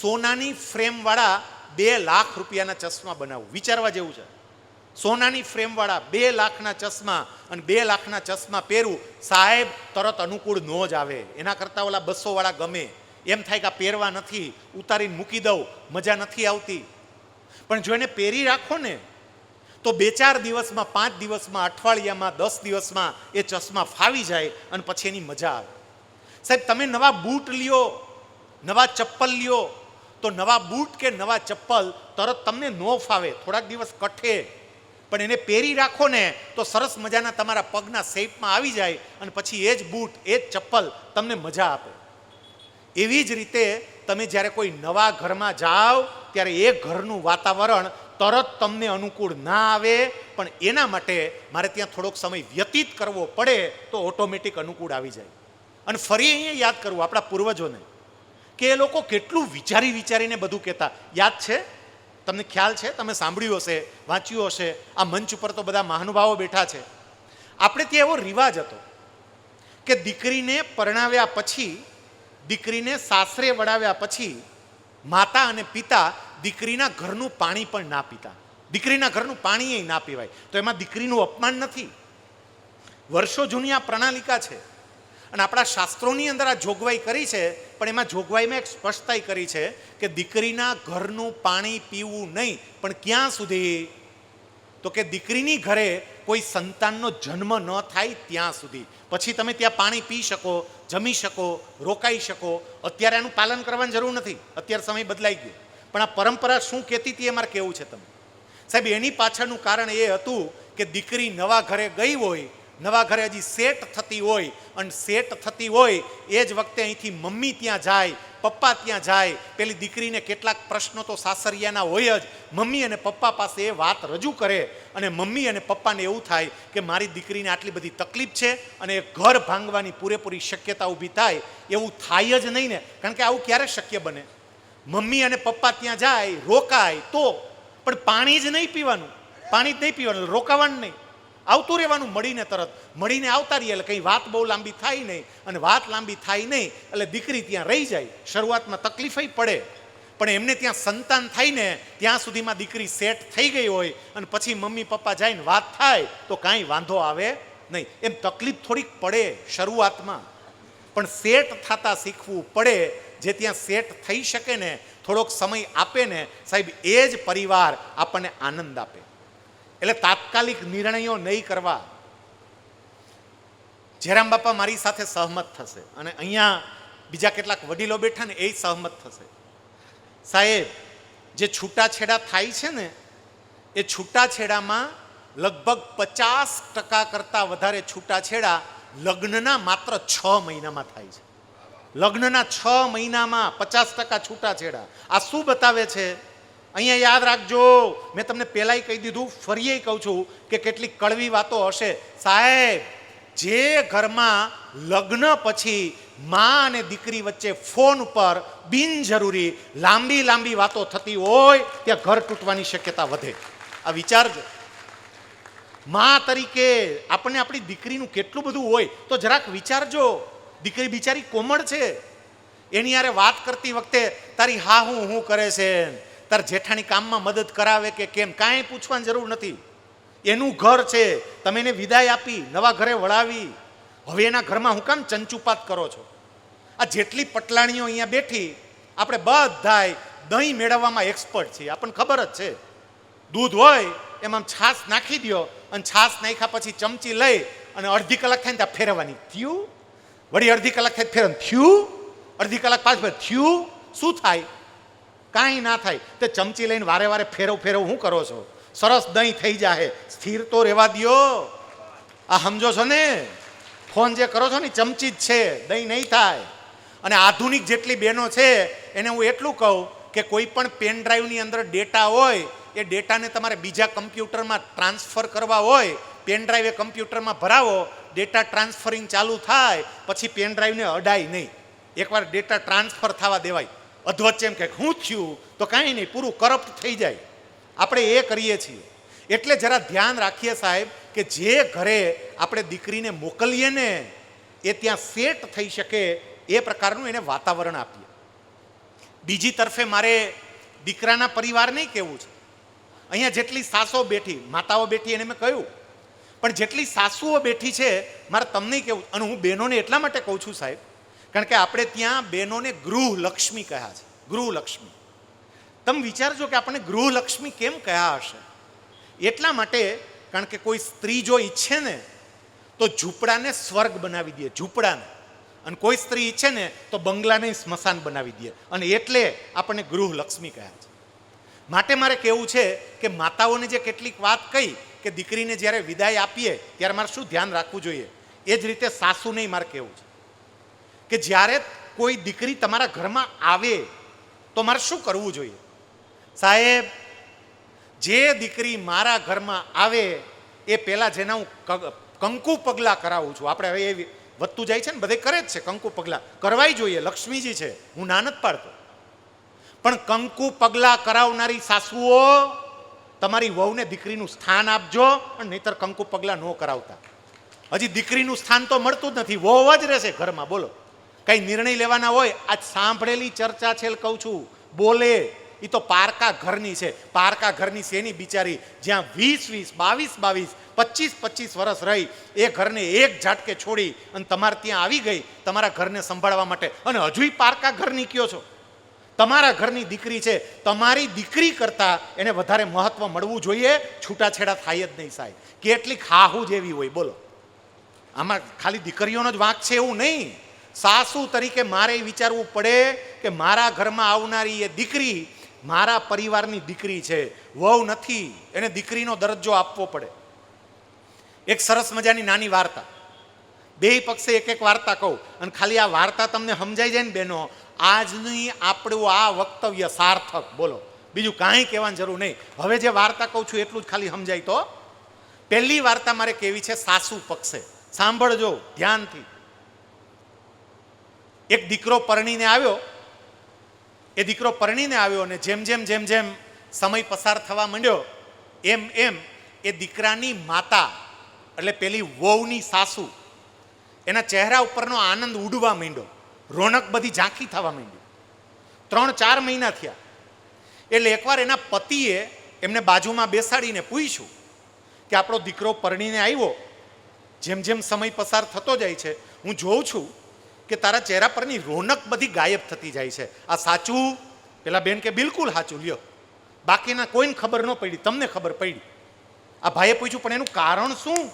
સોનાની ફ્રેમવાળા 2 લાખ રૂપિયાના ચશ્મા બનાવું. વિચારવા જેવું છે. સોનાની ફ્રેમવાળા 2 લાખના ચશ્મા અને 2 લાખના ચશ્મા પહેરું, સાહેબ તરત અનુકૂળ ન જ આવે. એના કરતાં ઓલા 200 વાળા ગમે. એમ થાય કે આ પહેરવા નથી, ઉતારીને મૂકી દઉં, મજા નથી આવતી. પણ જો એને પહેરી રાખો ને તો 2-4 દિવસમાં, 5 દિવસમાં, અઠવાડિયામાં, 10 દિવસમાં એ ચશ્મા ફાવી જાય અને પછી એની મજા આવે. સાહેબ, તમે નવા બૂટ લ્યો, નવા ચપ્પલ લ્યો, તો નવા બૂટ કે નવા ચપ્પલ તરત તમને ન ફાવે, થોડાક દિવસ કઠે, પણ એને પહેરી રાખો ને તો સરસ મજાના તમારા પગના શેપમાં આવી જાય અને પછી એ જ બૂટ, એ જ ચપ્પલ તમને મજા આપે. એવી જ રીતે તમે જ્યારે કોઈ નવા ઘરમાં જાઓ ત્યારે એ ઘરનું વાતાવરણ તરત તમને અનુકૂળ ના આવે, પણ એના માટે મારે ત્યાં થોડોક સમય વ્યતીત કરવો પડે તો ઓટોમેટિક અનુકૂળ આવી જાય. અને ફરી અહીંયા યાદ કરવું આપણા પૂર્વજોને કે એ લોકો કેટલું વિચારી વિચારીને બધું કહેતા. યાદ છે? તમને ખ્યાલ છે? તમે સાંભળ્યું હશે, વાંચ્યું હશે. આ મંચ ઉપર તો બધા મહાનુભાવો બેઠા છે. આપણે ત્યાં એવો રિવાજ હતો કે દીકરીને પરણાવ્યા પછી, દીકરીને સાસરે વળાવ્યા પછી માતા અને પિતા દીકરીના ઘરનું પાણી પણ ના પીતા. દીકરીના ઘરનું પાણી ના પીવાય. તો એમાં દીકરીનું અપમાન નથી. વર્ષો જૂની આ પ્રણાલિકા છે અને આપણા શાસ્ત્રોની અંદર આ જોગવાઈ કરી છે, પણ એમાં જોગવાઈમાં એક સ્પષ્ટતા કરી છે કે દીકરીના ઘરનું પાણી પીવું નહીં. પણ ક્યાં સુધી? તો કે દીકરીની ઘરે કોઈ સંતાનનો જન્મ ન થાય ત્યાં સુધી. પછી તમે ત્યાં પાણી પી શકો, જમી શકો, રોકાઈ શકો. અત્યારે આનું પાલન કરવાની જરૂર નથી, અત્યારે સમય બદલાઈ ગયો. પણ આ પરંપરા શું કહેતી હતી એ મારે કહેવું છે તમને. સાહેબ, એની પાછળનું કારણ એ હતું કે દીકરી નવા ઘરે ગઈ હોય, નવા ઘરે હજી સેટ થતી હોય, અને સેટ થતી હોય એ જ વખતે અહીંથી મમ્મી ત્યાં જાય, પપ્પા ત્યાં જાય. પેલી દીકરીને કેટલાક પ્રશ્નો તો સાસરિયાના હોય જ. મમ્મી અને પપ્પા પાસે એ વાત રજૂ કરે અને મમ્મી અને પપ્પાને એવું થાય કે મારી દીકરીને આટલી બધી તકલીફ છે અને એ ઘર ભાંગવાની પૂરેપૂરી શક્યતા ઊભી થાય. એવું થાય જ નહીં ને, કારણ કે આવું ક્યારે શક્ય બને? મમ્મી અને પપ્પા ત્યાં જાય, રોકાય તો, પણ પાણી જ નહીં પીવાનું, પાણી જ નહીં પીવાનું, રોકાવાનું નહીં, આવતું રહેવાનું. મળીને તરત મળીને આવતા રહીએ એટલે કંઈ વાત બહુ લાંબી થાય નહીં, અને વાત લાંબી થાય નહીં એટલે દીકરી ત્યાં રહી જાય. શરૂઆતમાં તકલીફ પડે, પણ એમને ત્યાં સંતાન થાય ને ત્યાં સુધીમાં દીકરી સેટ થઈ ગઈ હોય અને પછી મમ્મી પપ્પા જઈને વાત થાય તો કાંઈ વાંધો આવે નહીં. એમ તકલીફ થોડીક પડે શરૂઆતમાં, પણ સેટ થતા શીખવું પડે. જે ત્યાં સેટ થઈ શકે ને, થોડોક સમય આપે ને, સાહેબ એ જ પરિવાર આપણને આનંદ આપે. એટલે તાત્કાલિક નિર્ણયો નહીં કરવા. જયરામ બાપા મારી સાથે સહમત થશે અને અહીંયા બીજા કેટલાક વડીલો બેઠા ને એ સહમત થશે. સાહેબ, જે છૂટાછેડા થાય છે ને, એ છૂટાછેડામાં લગભગ 50% કરતાં વધારે છૂટાછેડા લગ્નના માત્ર 6 મહિનામાં થાય છે. લગ્નના 6 મહિનામાં 50% છૂટાછેડા. આ શું બતાવે છે? અહીંયા યાદ રાખજો, મેં તમને પહેલાંય કહી દીધું, ફરીએ કહું છું કે કેટલીક કડવી વાતો હશે. સાહેબ, જે ઘરમાં લગ્ન પછી મા અને દીકરી વચ્ચે ફોન પર બિનજરૂરી લાંબી લાંબી વાતો થતી હોય ત્યાં ઘર તૂટવાની શક્યતા વધે. આ વિચારજો. મા તરીકે આપણને આપણી દીકરીનું કેટલું બધું હોય તો જરાક વિચારજો. દીકરી બિચારી કોમળ છે, એની યારે વાત કરતી વખતે તારી હા હું કરે છે, તાર જેઠાણી કામમાં મદદ કરાવે કે કેમ, કાંઈ પૂછવાની જરૂર નથી. એનું ઘર છે, તમે એને વિદાય આપી, નવા ઘરે વળાવી, હવે એના ઘરમાં હું કામ ચંચુપાત કરો છો? આ જેટલી પટલાણીઓ અહીંયા બેઠી, આપણે બધાય દહીં મેળવવામાં એક્સપર્ટ છીએ, આપણને ખબર જ છે. દૂધ હોય એમાં છાશ નાખી દો અને છાશ નાખ્યા પછી ચમચી લઈ અને અડધી કલાક થાય ને ત્યાં ફેરવવાની. થયું? વળી અડધી કલાક થાય ફેરવવાનું. થયું? અડધી કલાક પાછું થયું? શું થાય? કાંઈ ના થાય. તે ચમચી લઈને વારે વારે ફેરવ શું કરો છો? સરસ દહીં થઈ જાય, સ્થિર તો રહેવા દ્યો. આ સમજો છો ને, ફોન જે કરો છો ને ચમચી જ છે, દહીં નહીં થાય. અને આધુનિક જેટલી બહેનો છે એને હું એટલું કહું કે કોઈ પણ પેન ડ્રાઈવની અંદર ડેટા હોય, એ ડેટાને તમારે બીજા કમ્પ્યુટરમાં ટ્રાન્સફર કરવા હોય, પેન ડ્રાઈવ એ કમ્પ્યુટરમાં ભરાવો, ડેટા ટ્રાન્સફરિંગ ચાલુ થાય પછી પેન ડ્રાઈવને અડાય નહીં. એકવાર ડેટા ટ્રાન્સફર થવા દેવાય. અધવચ્ચે એમ કે શું થયું તો કાંઈ નહીં, પૂરું કરપ્ટ થઈ જાય. આપણે એ કરીએ છીએ. એટલે જરા ધ્યાન રાખીએ સાહેબ કે જે ઘરે આપણે દીકરીને મોકલીએ ને એ ત્યાં સેટ થઈ શકે એ પ્રકારનું એને વાતાવરણ આપીએ. બીજી તરફે મારે દીકરાના પરિવાર નહીં કહેવું છે. અહીંયા જેટલી સાસો બેઠી, માતાઓ બેઠી એને મેં કહ્યું, પણ જેટલી સાસુઓ બેઠી છે મારે તમને કહેવું. અને હું બહેનોને એટલા માટે કહું છું સાહેબ, કારણ કે આપણે ત્યાં બહેનોને ગૃહલક્ષ્મી કહ્યા છે. ગૃહલક્ષ્મી. તમે વિચારજો કે આપણે ગૃહલક્ષ્મી કેમ કહ્યા હશે? એટલા માટે કારણ કે કોઈ સ્ત્રી જો ઈચ્છે ને તો ઝૂંપડાને સ્વર્ગ બનાવી દે, ઝૂંપડાને. અને કોઈ સ્ત્રી ઈચ્છે ને તો બંગલાને સ્મશાન બનાવી દે. અને એટલે આપણને ગૃહલક્ષ્મી કહ્યા છે. માટે મારે કહેવું છે કે માતાઓને જે કેટલીક વાત કહી કે દીકરીને જ્યારે વિદાય આપીએ ત્યારે મારે શું ધ્યાન રાખવું જોઈએ, એ જ રીતે સાસુને મારે કહેવું છે કે જ્યારે કોઈ દીકરી તમારા ઘરમાં આવે તો મારે શું કરવું જોઈએ? સાહેબ, જે દીકરી મારા ઘરમાં આવે એ પહેલાં જેના હું કંકુ પગલાં કરાવું છું. આપણે હવે એ વધતું જાય છે ને, બધે કરે જ છે કંકુ પગલાં, કરવાય જોઈએ. લક્ષ્મીજી છે, હું ના નથી પાડતો. પણ કંકુ પગલાં કરાવનારી સાસુઓ તમારી વહુને દીકરીનું સ્થાન આપજો, અને નહીતર કંકુ પગલાં ન કરાવતા. હજી દીકરીનું સ્થાન તો મળતું જ નથી, વહુ જ રહેશે ઘરમાં. બોલો, કઈ નિર્ણય લેવાના હોય, આજ સાંભળેલી ચર્ચા છે કહું છું, બોલે એ તો પારકા ઘરની છે. પારકા ઘરની છે એની બિચારી, જ્યાં 20-20, 22-22, 25-25 વર્ષ રહી, એ ઘરને એક ઝાટકે છોડી અને તમારે ત્યાં આવી ગઈ તમારા ઘરને સંભાળવા માટે, અને હજુય પારકા ઘરની કયો છો. તમારા ઘરની દીકરી છે, તમારી દીકરી કરતાં એને વધારે મહત્વ મળવું જોઈએ. છૂટાછેડા થાય જ નહીં સાહેબ. કેટલીક હાહુ જેવી હોય. બોલો, આમાં ખાલી દીકરીઓનો જ વાંક છે એવું નહીં. સાસુ તરીકે મારે વિચારવું પડે કે મારા ઘરમાં આવનારી એ દીકરી મારા પરિવારની દીકરી છે, વહુ નથી. એને દીકરીનો દરજ્જો આપવો પડે. એક સરસ મજાની નાની વાર્તા, બે પક્ષે એક એક વાર્તા કહું, અને ખાલી આ વાર્તા તમને સમજાઈ જાય ને બહેનો, આજની આપણું આ વક્તવ્ય સાર્થક. બોલો, બીજું કાંઈ કહેવાની જરૂર નહીં. હવે જે વાર્તા કહું છું એટલું જ ખાલી સમજાય તો. પહેલી વાર્તા મારે કેવી છે સાસુ પક્ષે. સાંભળજો ધ્યાનથી. એક દીકરો પરણીને આવ્યો. એ દીકરો પરણીને આવ્યો અને જેમ જેમ સમય પસાર થવા માંડ્યો એમ એમ એ દીકરાની માતા એટલે પેલી વહુની સાસુ, એના ચહેરા ઉપરનો આનંદ ઉડવા માંડ્યો, રોનક બધી ઝાંખી થવા માંડી. 3-4 મહિના થયા એટલે એકવાર એના પતિએ એમને બાજુમાં બેસાડીને પૂછ્યું કે આપણો દીકરો પરણીને આવ્યો, જેમ જેમ સમય પસાર થતો જાય છે હું જોઉં છું કે તારા ચહેરા પરની રોનક બધી ગાયબ થતી જાય છે. આ સાચું? પેલા બેન કે બિલકુલ સાચું. લ્યો, બાકીના કોઈને ખબર ન પડી, તમને ખબર પડી. આ ભાઈએ પૂછ્યું પણ એનું કારણ શું?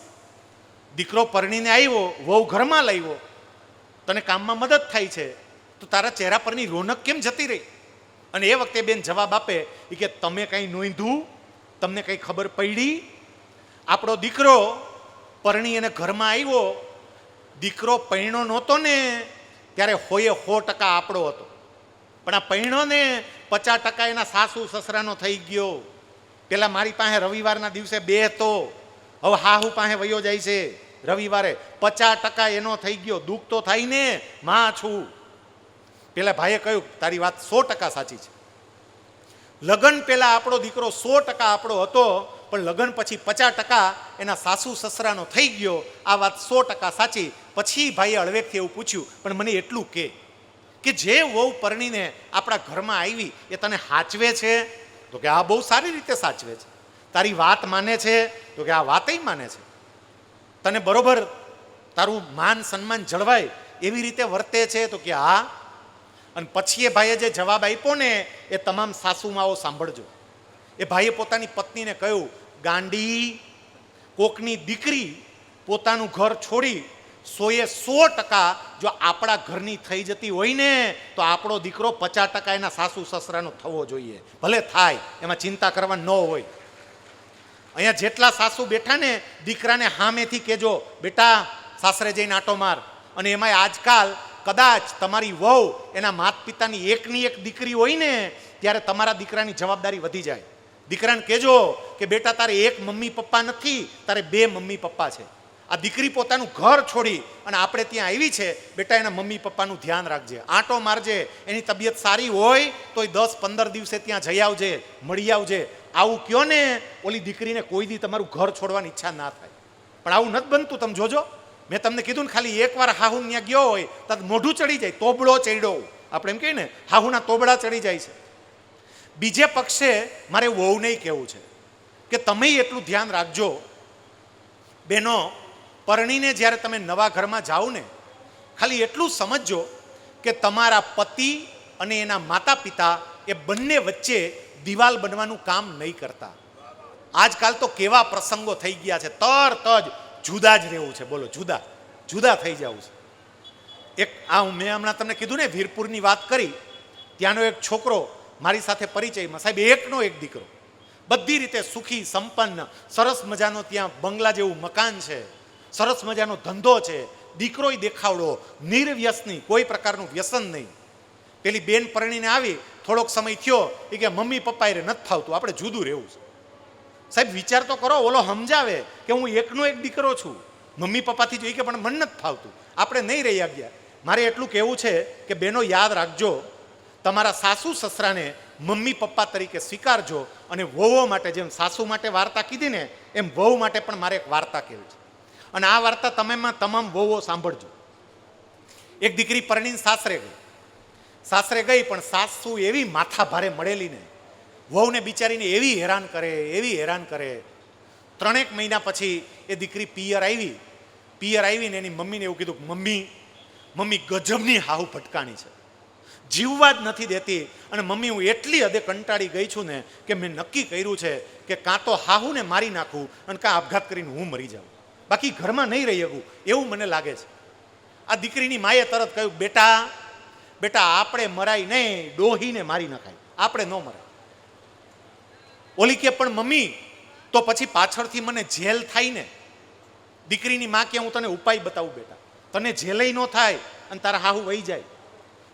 દીકરો પરણીને આવ્યો, વહુ ઘરમાં લાવ્યો, તને કામમાં મદદ થાય છે, તો તારા ચહેરા પરની રોનક કેમ જતી રહી? અને એ વખતે બેન જવાબ આપે કે તમે કંઈ નોંધ્યું? તમને કંઈ ખબર પડી? આપણો દીકરો પરણી અને ઘરમાં આવ્યો, દીકરો પૈણો નહોતો ને ત્યારે 100% આપણો હતો, પણ આ પૈણો ને 50% એના સાસુ સસરાનો થઈ ગયો. પેલા મારી પાસે રવિવારના દિવસે 2 હતો, હવે હાહુ પાસે વયો જાય છે. રવિવારે 50% એનો થઈ ગયો. દુઃખ તો થાય ને, માં છું. પેલા ભાઈએ કહ્યું તારી વાત 100% સાચી છે. લગ્ન પહેલા આપણો દીકરો 100% આપણો હતો, પણ લગ્ન પછી 50% એના સાસુ સસરાનો થઈ ગયો. આ વાત 100% સાચી. પછી ભાઈએ હળવેકથી એવું પૂછ્યું, પણ મને એટલું કે જે વહુ પરણીને આપણા ઘરમાં આવી એ તને સાચવે છે? તો કે આ બહુ સારી રીતે સાચવે છે. તારી વાત માને છે? તો કે આ વાતય માને છે. તને બરોબર તારું માન સન્માન જળવાય એવી રીતે વર્તે છે? તો કે હા. અને પછી એ ભાઈએ જે જવાબ આપ્યો ને એ તમામ સાસુમાઓ સાંભળજો. એ ભાઈએ પોતાની પત્નીને કહ્યું, ગાંડી, કોકની દીકરી પોતાનું ઘર છોડી 100% જો આપણા ઘરની થઈ જતી હોય ને તો આપણો દીકરો 50% એના સાસુ સસરાનો થવો જોઈએ. ભલે થાય, એમાં ચિંતા કરવાની ન હોય. અહીંયા જેટલા સાસુ બેઠા ને દીકરાને હામેથી કહેજો, બેટા સાસરે જઈને આંટો માર. અને એમાંય આજકાલ કદાચ તમારી વહુ એના માતા પિતાની એકની એક દીકરી હોય ને ત્યારે તમારા દીકરાની જવાબદારી વધી જાય. દીકરાને કહેજો કે બેટા તારે એક મમ્મી પપ્પા નથી, તારે બે મમ્મી પપ્પા છે. આ દીકરી પોતાનું ઘર છોડી અને આપણે ત્યાં આવી છે, બેટા એના મમ્મી પપ્પાનું ધ્યાન રાખજે, આંટો મારજે, એની તબિયત સારી હોય તોય 10-15 દિવસે ત્યાં જઈ આવજે, મળી આવજે. આવું કયો ને ઓલી દીકરીને કોઈ દી તમારું ઘર છોડવાની ઈચ્છા ના થાય. પણ આવું નથી બનતું. તમે જોજો, મેં તમને કીધું ને, ખાલી એકવાર હાહુ ત્યાં ગયો હોય તો મોઢું ચડી જાય, તોબડો ચડ્યો, આપણે એમ કહીએ ને હાહુના તોબડા ચડી જાય છે. બીજે પક્ષે મારે વહુને કહેવું છે કે તમે એટલું ધ્યાન રાખજો બહેનો, પરણીને જ્યારે તમે નવા ઘરમાં જાઓ ને, ખાલી એટલું સમજજો કે તમારા પતિ અને એના માતા પિતા એ બંને વચ્ચે દિવાલ બનવાનું કામ નહીં કરતા. આજકાલ તો કેવા પ્રસંગો થઈ ગયા છે, તરત જ જુદા જ રહેવું છે. બોલો, જુદા થઈ જવું છે. એક મેં હમણાં તમને કીધું ને, વીરપુરની વાત કરી, ત્યાંનો એક છોકરો મારી સાથે પરિચયમાં, સાહેબ એકનો એક દીકરો, બધી રીતે સુખી સંપન્ન, સરસ મજાનો ત્યાં બંગલા જેવું મકાન છે, સરસ મજાનો ધંધો છે, દીકરોય દેખાવડો, નિર્વ્યસની, કોઈ પ્રકારનું વ્યસન નહીં. પેલી બેન પરણીને આવી, થોડોક સમય થયો, એ કે મમ્મી પપ્પા એ નથી ફાવતું, આપણે જુદું રહેવું છે. સાહેબ વિચાર તો કરો, ઓલો સમજાવે કે હું એકનો એક દીકરો છું, મમ્મી પપ્પાથી જોઈ કે પણ મન નથી ફાવતું, આપણે નહીં રહી ગયા. મારે એટલું કહેવું છે કે બહેનો યાદ રાખજો, તમારા સાસુ સસરાને મમ્મી પપ્પા તરીકે સ્વીકારજો. અને વહુઓ માટે જેમ સાસુ માટે વાર્તા કીધી ને, એમ વહુ માટે પણ મારે એક વાર્તા કહેવી છે. અને આ વાર્તા તમામ વહુઓ સાંભળજો. એક દીકરી પરણીને સાસરે ગઈ, પણ સાસુ એવી માથા ભારે મળેલી ને, વહુને બિચારીને એવી હેરાન કરે. 3 મહિના પછી એ દીકરી પિયર આવીને એની મમ્મીને એવું કીધું, મમ્મી ગજબની હાહુ ભટકાણી છે, જીવવા જ નથી દેતી. અને મમ્મી હું એટલી હદે કંટાળી ગઈ છું ને કે મેં નક્કી કર્યું છે કે કાં તો હાહુને મારી નાખું અને કાં આપઘાત કરીને હું મરી જાઉં, બાકી ઘરમાં નહીં રહી શકું એવું મને લાગે છે. આ દીકરીની માએ તરત કહ્યું, બેટા આપણે મરાય નહીં, ડોહીને મારી નખાય, આપણે ન મરાય. ઓલી કે પણ મમ્મી તો પછી પાછળથી મને જેલ થાય ને. દીકરીની માં કે હું તને ઉપાય બતાવું બેટા, તને જેલય ન થાય અને તારા હાહુ વહી જાય.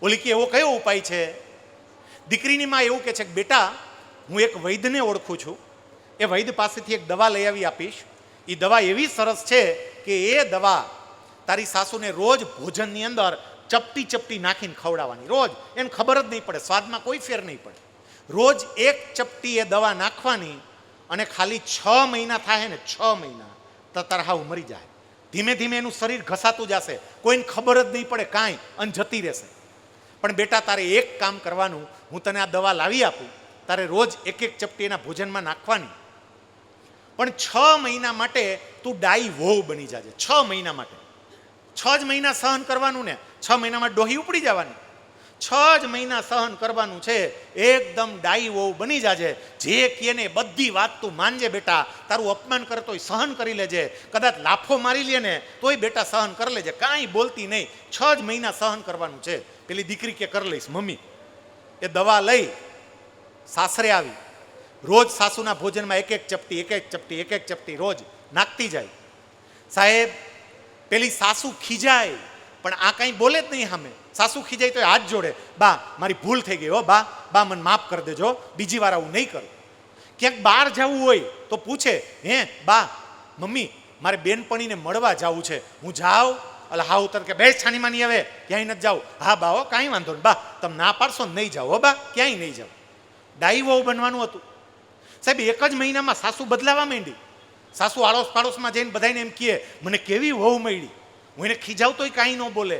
ઓલી કે એવો કયો ઉપાય છે? દીકરીની માં એવું કે છે કે બેટા હું એક વૈદ્યને ઓળખું છું, એ વૈદ્ય પાસેથી એક દવા લઈ આવી આપીશ. એ દવા એવી સરસ છે કે એ દવા તારી સાસુને રોજ ભોજનની અંદર ચપટી નાખીને ખવડાવવાની, રોજ. એને ખબર જ નહીં પડે, સ્વાદમાં કોઈ ફેર નહીં પડે. રોજ એક ચપટી એ દવા નાખવાની અને ખાલી 6 મહિના થાય ને, 6 મહિના તો તારા હાવ મરી જાય. ધીમે ધીમે એનું શરીર ઘસાતું જશે, કોઈને ખબર જ નહીં પડે કાંઈ, અને જતી રહેશે. પણ બેટા તારે એક કામ કરવાનું, હું તને આ દવા લાવી આપું, તારે રોજ એક ચપટી એના ભોજનમાં નાખવાની. પણ 6 મહિના માટે તું ડાઈ વહુ બની જાજે. 6 મહિના માટે 6 જ મહિના સહન કરવાનું ને, 6 મહિનામાં ડોહી ઉપડી જવાની. 6 જ મહિના સહન કરવાનું છે, એકદમ ડાઈ વહુ બની જાજે. જે કહે ને બધી વાત તું માનજે બેટા. તારું અપમાન કરે તોય સહન કરી લેજે, કદાચ લાફો મારી લે ને તોય બેટા સહન કરી લેજે, કાંઈ બોલતી નહીં. 6 જ મહિના સહન કરવાનું છે. પેલી દીકરી કે કરી લઈશ મમ્મી. એ દવા લઈ સાસરે આવી, રોજ સાસુના ભોજનમાં એક ચપટી રોજ નાખતી જાય. સાહેબ પેલી સાસુ ખીજાય, પણ આ કાંઈ બોલે જ નહીં સામે. સાસુ ખીજાય તો હાથ જોડે, બા મારી ભૂલ થઈ ગઈ હો, બા મને માફ કરી દેજો, બીજી વાર આવું નહીં કરું. ક્યાંક બહાર જવું હોય તો પૂછે, હે બા મમ્મી મારે બેનપણીને મળવા જવું છે, હું જાઉં? એટલે હા ઉતર કે બેસ છાની માની, હવે ક્યાંય નથી જાઉં. હા બા હો કાંઈ વાંધો નહીં, બા તમે ના પાડશો ને નહીં જાઓ હો બા, ક્યાંય નહીં જાઓ. ડાઈ વહુ બનવાનું હતું. સાહેબ 1 જ મહિનામાં સાસુ બદલાવા માંડી. સાસુ આડોશ પાડોશમાં જઈને બધાને એમ કહે, મને કેવી વહુ મળી, હું એને ખીજાવતોય કાંઈ ન બોલે,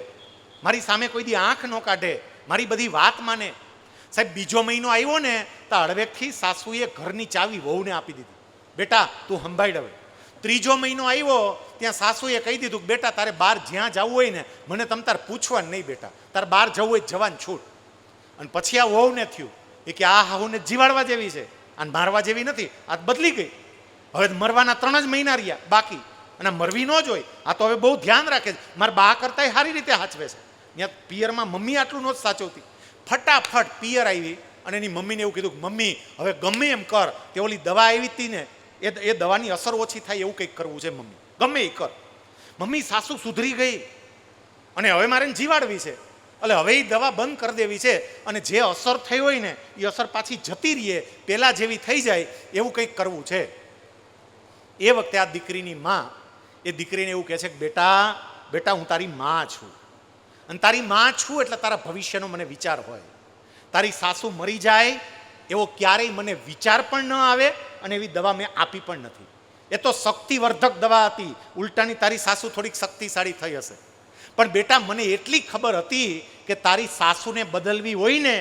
મારી સામે કોઈ દી આંખ ન કાઢે, મારી બધી વાત માને. સાહેબ 2જો મહિનો આવ્યો ને તો હળવેકથી સાસુએ ઘરની ચાવી વહુને આપી દીધી, બેટા તું સંભાળ. હવે 3જો મહિનો આવ્યો ત્યાં સાસુએ કહી દીધું, બેટા તારે બહાર જ્યાં જવું હોય ને મને તમ તાર પૂછવાનું નહીં, બેટા તારે બહાર જવું હોય જવાન છૂટ. અને પછી આ વહુને થયું એ કે આ હાહુને જીવાડવા જેવી છે, અને મારવા જેવી નથી, આ બદલી ગઈ. હવે મરવાના 3 જ મહિના રહ્યા બાકી, અને મરવી ન જોઈ. આ તો હવે બહુ ધ્યાન રાખે છે, મારા બા કરતાંય સારી રીતે સાચવે છે. ત્યાં પિયરમાં મમ્મી આટલું નહોતી સાચવતી. ફટાફટ પિયર આવી અને એની મમ્મીને એવું કીધું કે મમ્મી હવે ગમે એમ કર, તે ઓલી દવા આવી હતી ને એ દવાની અસર ઓછી થાય એવું કંઈક કરવું છે મમ્મી, ગમે એ કર. મમ્મી સાસુ સુધરી ગઈ અને હવે મારે જીવાડવી છે, એટલે હવે એ દવા બંધ કરી દેવી છે અને જે અસર થઈ હોય ને એ અસર પાછી જતી રહીએ, પહેલાં જેવી થઈ જાય એવું કંઈક કરવું છે. એ વખતે આ દીકરીની માં એ દીકરીને એવું કહે છે કે બેટા બેટા હું તારી માં છું, અને તારી માં છું એટલે તારા ભવિષ્યનો મને વિચાર હોય. તારી સાસુ મરી જાય એવો ક્યારેય મને વિચાર પણ ન આવે અને એવી દવા મેં આપી પણ નથી. એ તો શક્તિવર્ધક દવા હતી, ઉલટાની તારી સાસુ થોડીક શક્તિશાળી થઈ હશે. પણ બેટા મને એટલી ખબર હતી કે તારી સાસુને બદલવી હોય ને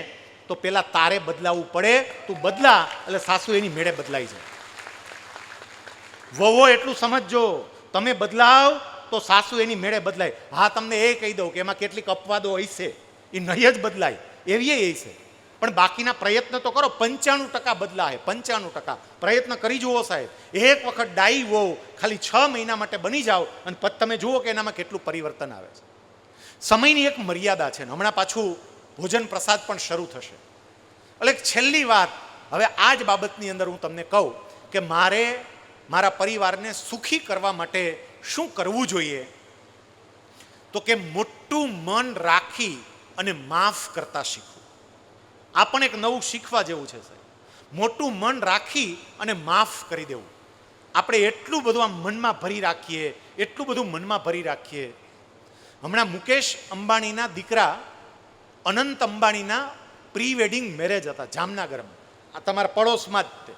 તો પેલા તારે બદલાવવું પડે, તું બદલા એટલે સાસુ એની મેળે બદલાઈ જાય. વહુઓ એટલું સમજજો, તમે બદલાવ તો સાસુ એની મેળે બદલાય. હા, તમને એ કહી દઉં કે એમાં કેટલીક અપવાદો હશે, એ નહીં જ બદલાય એવી એ છે, પણ બાકીના પ્રયત્ન તો કરો. 95% બદલાય, 95% પ્રયત્ન કરી જુઓ સાહેબ. એક વખત ડાઈ વહુ ખાલી 6 મહિના માટે બની જાઓ અને પછી તમે જુઓ કે એનામાં કેટલું પરિવર્તન આવે છે. સમયની એક મર્યાદા છે. હમણાં પાછું ભોજન પ્રસાદ પણ શરૂ થશે. એટલે છેલ્લી વાત હવે આ જ બાબતની અંદર હું તમને કહું કે મારે મારા પરિવારને સુખી કરવા માટે શું કરવું જોઈએ, તો કે મોટું મન રાખી અને માફ કરતા શીખવું. આ પણ એક નવું શીખવા જેવું છે સાહેબ. મોટું મન રાખી અને માફ કરી દેવું. આપણે એટલું બધું આમ મનમાં ભરી રાખીએ, એટલું બધું મનમાં ભરી રાખીએ. હમણાં મુકેશ અંબાણીના દીકરા અનંત અંબાણીના પ્રી વેડિંગ મેરેજ હતા જામનગરમાં, આ તમારા પડોશમાં જ તે.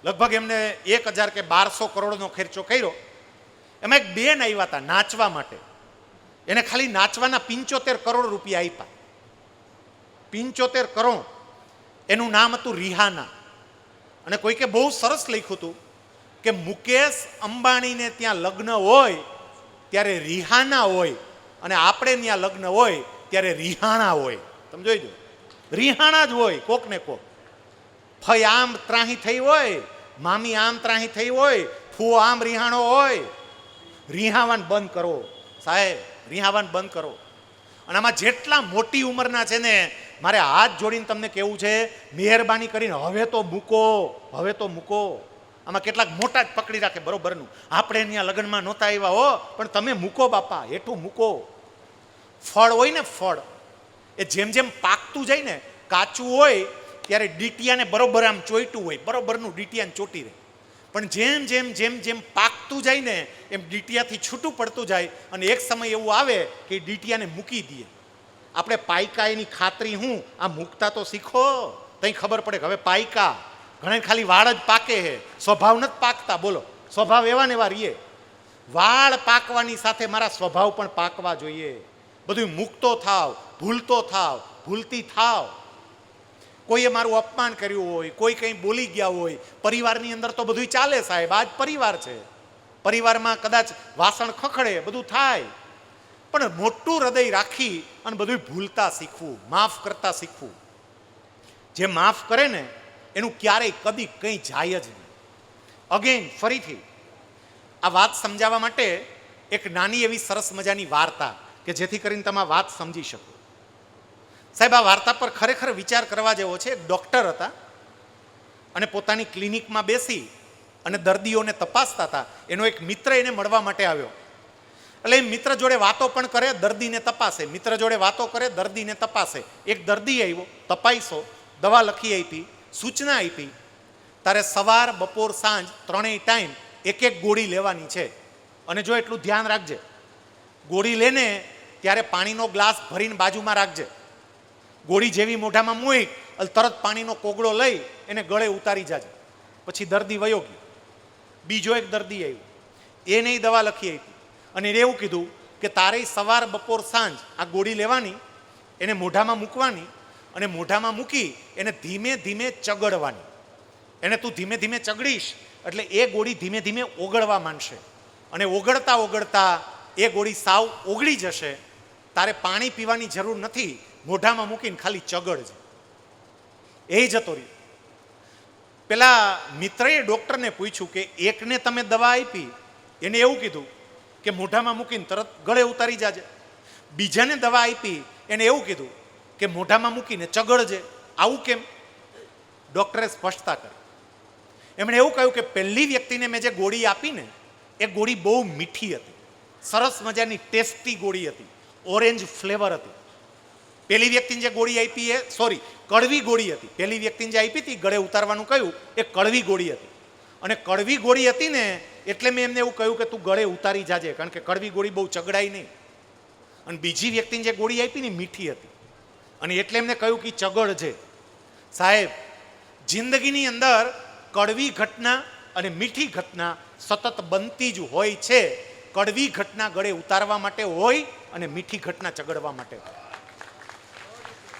લગભગ એમને 1000 કે 1200 કરોડનો ખર્ચો કર્યો. એમાં એક બેન આવ્યા હતા નાચવા માટે, એને ખાલી નાચવાના 75 કરોડ રૂપિયા આપ્યા. 75 કરોડ. એનું નામ હતું રિહાના. અને કોઈકે બહુ સરસ લખ્યું હતું કે મુકેશ અંબાણીને ત્યાં લગ્ન હોય ત્યારે રિહાના હોય અને આપણે ત્યાં લગ્ન હોય ત્યારે રિહાણા હોય. તમે જોઈ દો, રિહાણા જ હોય કોક ને કોક. ફઈ આમ ત્રાહી થઈ હોય, મામી આમ ત્રાહી થઈ હોય, ફૂ આમ રિહાણો હોય. રિહાવાન બંધ કરો સાહેબ, રિહાવાન બંધ કરો. અને આમાં જેટલા મોટી ઉંમરના છે ને, મારે હાથ જોડીને તમને કહેવું છે, મહેરબાની કરીને હવે તો મૂકો, હવે તો મૂકો. આમાં કેટલાક મોટા જ પકડી રાખે બરોબરનું, આપણે અહીંયા લગ્નમાં નહોતા આવ્યા હો, પણ તમે મૂકો બાપા, હેઠું મૂકો. ફળ હોય ને ફળ, એ જેમ જેમ પાકતું જાય ને, કાચું હોય ત્યારે ડીટિયાને બરોબર આમ ચોઈટું હોય, બરોબરનું ડીટિયાને ચોટી રહે. પણ જેમ જેમ જેમ જેમ પાકતું જાય ને એમ ડીટિયાથી છૂટું પડતું જાય અને એક સમય એવું આવે કે ડીટિયાને મૂકી દઈએ. આપણે પાયકા એની ખાતરી હું આ મૂકતા તો શીખો, તઈ ખબર પડે કે હવે પાયકા. ઘણા ખાલી વાળ જ પાકે છે, સ્વભાવ નથી પાકતા. બોલો, સ્વભાવ એવા ને એવા રહીએ. વાળ પાકવાની સાથે મારા સ્વભાવ પણ પાકવા જોઈએ. બધું મૂકતો થાવ, ભૂલતો થાવ, ભૂલતી થાવ. કોઈએ મારું અપમાન કર્યું હોય, કોઈ કંઈ બોલી ગયા હોય, પરિવારની અંદર તો બધું ચાલે સાહેબ, આ જ પરિવાર છે. પરિવારમાં કદાચ વાસણ ખખડે, બધું થાય, પણ મોટું હૃદય રાખી અને બધું ભૂલતા શીખવું, માફ કરતા શીખવું. જે માફ કરે ને એનું ક્યારેય કદી કંઈ જાય જ નહીં. અગેન ફરીથી આ વાત સમજાવવા માટે એક નાની એવી સરસ મજાની વાર્તા કે જેથી કરીને તમે આ વાત સમજી શકો. સાહેબ, આ વાર્તા પર ખરેખર વિચાર કરવા જેવો છે. એક ડૉક્ટર હતા અને પોતાની ક્લિનિકમાં બેસી અને દર્દીઓને તપાસતા હતા. એનો એક મિત્ર એને મળવા માટે આવ્યો. એટલે એ મિત્ર જોડે વાતો પણ કરે, દર્દીને તપાસે, મિત્ર જોડે વાતો કરે, દર્દીને તપાસે. એક દર્દી આવ્યો, તપાઈશો, દવા લખી આપી, સૂચના આપી, તારે સવાર બપોર સાંજ 3 ટાઈમ એક એક ગોળી લેવાની છે. અને જો એટલું ધ્યાન રાખજે, ગોળી લેને ત્યારે પાણીનો ગ્લાસ ભરીને બાજુમાં રાખજે. ગોળી જેવી મોઢામાં મૂક એટલે તરત પાણીનો કોગળો લઈ એને ગળે ઉતારી જાજે. પછી દર્દી વયો ગયો. બીજો એક દર્દી આવ્યો, એને દવા લખી આપી અને એને એવું કીધું કે તારે સવાર બપોર સાંજ આ ગોળી લેવાની, એને મોઢામાં મૂકવાની અને મોઢામાં મૂકી એને ધીમે ધીમે ચગડવાની. એને તું ધીમે ધીમે ચગડીશ એટલે એ ગોળી ધીમે ધીમે ઓગળવા માંડશે અને ઓગળતા ઓગળતા એ ગોળી સાવ ઓગળી જશે. તારે પાણી પીવાની જરૂર નથી, મોઢામાં મૂકીને ખાલી ચગડજે. એ જતો રહ્યો. પેલા મિત્રએ ડૉક્ટરને પૂછ્યું કે એકને તમે દવા આપી, એને એવું કીધું કે મોઢામાં મૂકીને તરત ગળે ઉતારી જાજે. બીજાને દવા આપી, એને એવું કીધું કે મોઢામાં મૂકીને ચગડજે. આવું કેમ? ડૉક્ટરે સ્પષ્ટતા કરી. એમણે એવું કહ્યું કે પહેલી વ્યક્તિને મેં જે ગોળી આપી ને એ ગોળી બહુ મીઠી હતી, સરસ મજાની ટેસ્ટી ગોળી હતી, ઓરેન્જ ફ્લેવર હતી. પહેલી વ્યક્તિને જે ગોળી આપી એ કડવી ગોળી હતી. પહેલી વ્યક્તિને જે આપી હતી ગળે ઉતારવાનું કહ્યું એ કડવી ગોળી હતી. અને કડવી ગોળી હતી ને એટલે મેં એમને એવું કહ્યું કે તું ગળે ઉતારી જાજે, કારણ કે કડવી ગોળી બહુ ચગડાય નહીં. અને બીજી વ્યક્તિને જે ગોળી આપી ને મીઠી હતી, અને એટલે એમને કહ્યું કે ચગડ છે. સાહેબ, જિંદગીની અંદર કડવી ઘટના અને મીઠી ઘટના સતત બનતી જ હોય છે. કડવી ઘટના ગળે ઉતારવા માટે હોય અને મીઠી ઘટના ચગડવા માટે.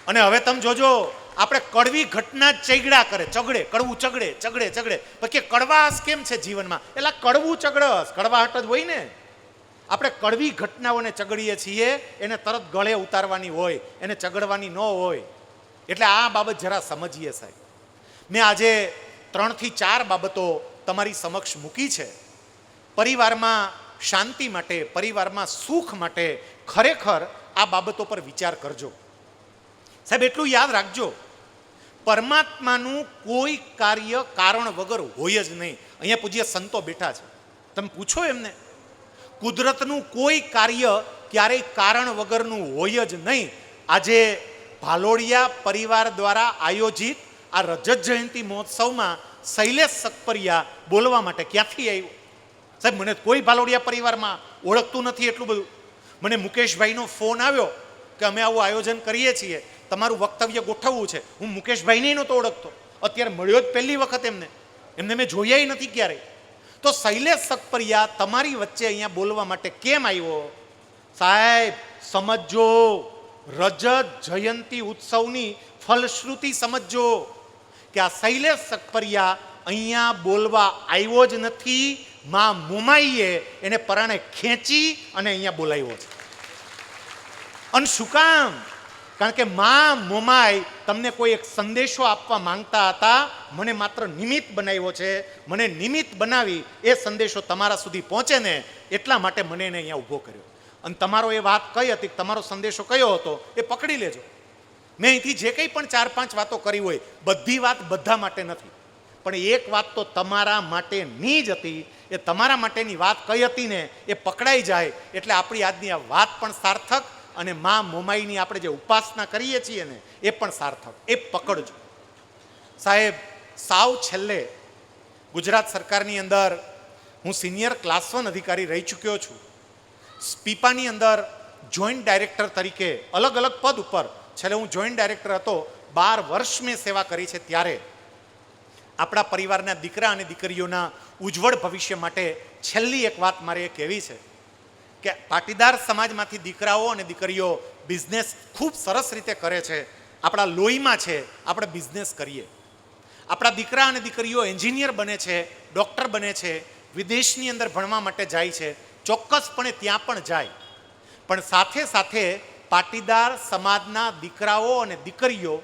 અને હવે તમે જોજો, આપણે કડવી ઘટના ચગડા કરે, ચગડે, કડવું ચગડે ચગડે ચગડે, પછી કડવાશ કેમ છે જીવનમાં? એટલે કડવું ચગડસ, કડવાહટ જ હોય ને. આપણે કડવી ઘટનાઓને ચગડીએ છીએ, એને તરત ગળે ઉતારવાની હોય, એને ચગડવાની ન હોય. એટલે આ બાબત જરા સમજીએ સાહેબ. મેં આજે 3 થી 4 બાબતો તમારી સમક્ષ મૂકી છે. પરિવારમાં શાંતિ માટે, પરિવારમાં સુખ માટે ખરેખર આ બાબતો પર વિચાર કરજો સાહેબ. એટલું યાદ રાખજો, પરમાત્માનું કોઈ કાર્ય કારણ વગર હોય જ નહીં. અહીંયા પૂજ્ય સંતો બેઠા છે, તમે પૂછો એમને, કુદરતનું કોઈ કાર્ય ક્યારેય કારણ વગરનું હોય જ નહીં. આજે ભાલોડિયા પરિવાર દ્વારા આયોજિત આ રજત જયંતિ મહોત્સવમાં શૈલેષ સકપરિયા બોલવા માટે ક્યાંથી આવ્યો સાહેબ? મને કોઈ ભાલોડિયા પરિવારમાં ઓળખતું નથી એટલું બધું. મને મુકેશભાઈનો ફોન આવ્યો કે અમે આવું આયોજન કરીએ છીએ, તમારું વક્તવ્ય ગોઠવવું છે. હું મુકેશભાઈને નહોતો ઓળખતો, અત્યારે મળ્યો જ પહેલી વખત એમને મેં જોયા નથી ક્યારેય. તો શૈલેષ સકપરિયા તમારી વચ્ચે અહીંયા બોલવા માટે કેમ આવ્યો સાહેબ? સમજો, રજત જયંતિ ઉત્સવની ફલશ્રુતિ સમજો કે આ શૈલેષ સકપરિયા અહીંયા બોલવા આવ્યો જ નથી, માં મોમાઈએ એને પરાણે ખેંચી અને અહીંયા બોલાવ્યો છે. અને શું કામ? કારણ કે માં મોમાઈ તમને કોઈ એક સંદેશો આપવા માંગતા હતા, મને માત્ર નિમિત્ત બનાવ્યો છે. મને નિમિત્ત બનાવી એ સંદેશો તમારા સુધી પહોંચે ને એટલા માટે મને એને અહીંયા ઊભો કર્યો. અને તમારો એ વાત કઈ હતી, તમારો સંદેશો કયો હતો એ પકડી લેજો. મેં અહીંથી જે કંઈ પણ 4-5 વાતો કરી હોય, બધી વાત બધા માટે નથી, પણ એક વાત તો તમારા માટેની જ હતી. એ તમારા માટેની વાત કઈ હતી ને એ પકડાઈ જાય એટલે આપણી આજની આ વાત પણ સાર્થક, અને માં મોમાઈની આપણે જે ઉપાસના કરીએ છીએ ને એ પણ સાર્થક. એ પકડજો સાહેબ. સાવ છેલ્લે ગુજરાત સરકારની અંદર હું સિનિયર ક્લાસ 1 અધિકારી રહી ચૂક્યો છું. સ્પીપાની અંદર જોઈન્ટ ડાયરેક્ટર તરીકે અલગ અલગ પદ ઉપર છેલ્લે હું જોઈન્ટ ડાયરેક્ટર હતો. 12 વર્ષ મેં સેવા કરી છે. ત્યારે આપણા પરિવારના દીકરા અને દીકરીઓના ઉજ્જવળ ભવિષ્ય માટે છેલ્લી એક વાત મારે એ કહેવી છે કે પાટીદાર સમાજમાંથી દીકરાઓ અને દીકરીઓ બિઝનેસ ખૂબ સરસ રીતે કરે છે. આપણા લોહીમાં છે, આપણે બિઝનેસ કરીએ. આપણા દીકરા અને દીકરીઓ એન્જિનિયર બને છે, ડૉક્ટર બને છે, વિદેશની અંદર ભણવા માટે જાય છે, ચોક્કસપણે ત્યાં પણ જાય. પણ સાથે સાથે પાટીદાર સમાજના દીકરાઓ અને દીકરીઓ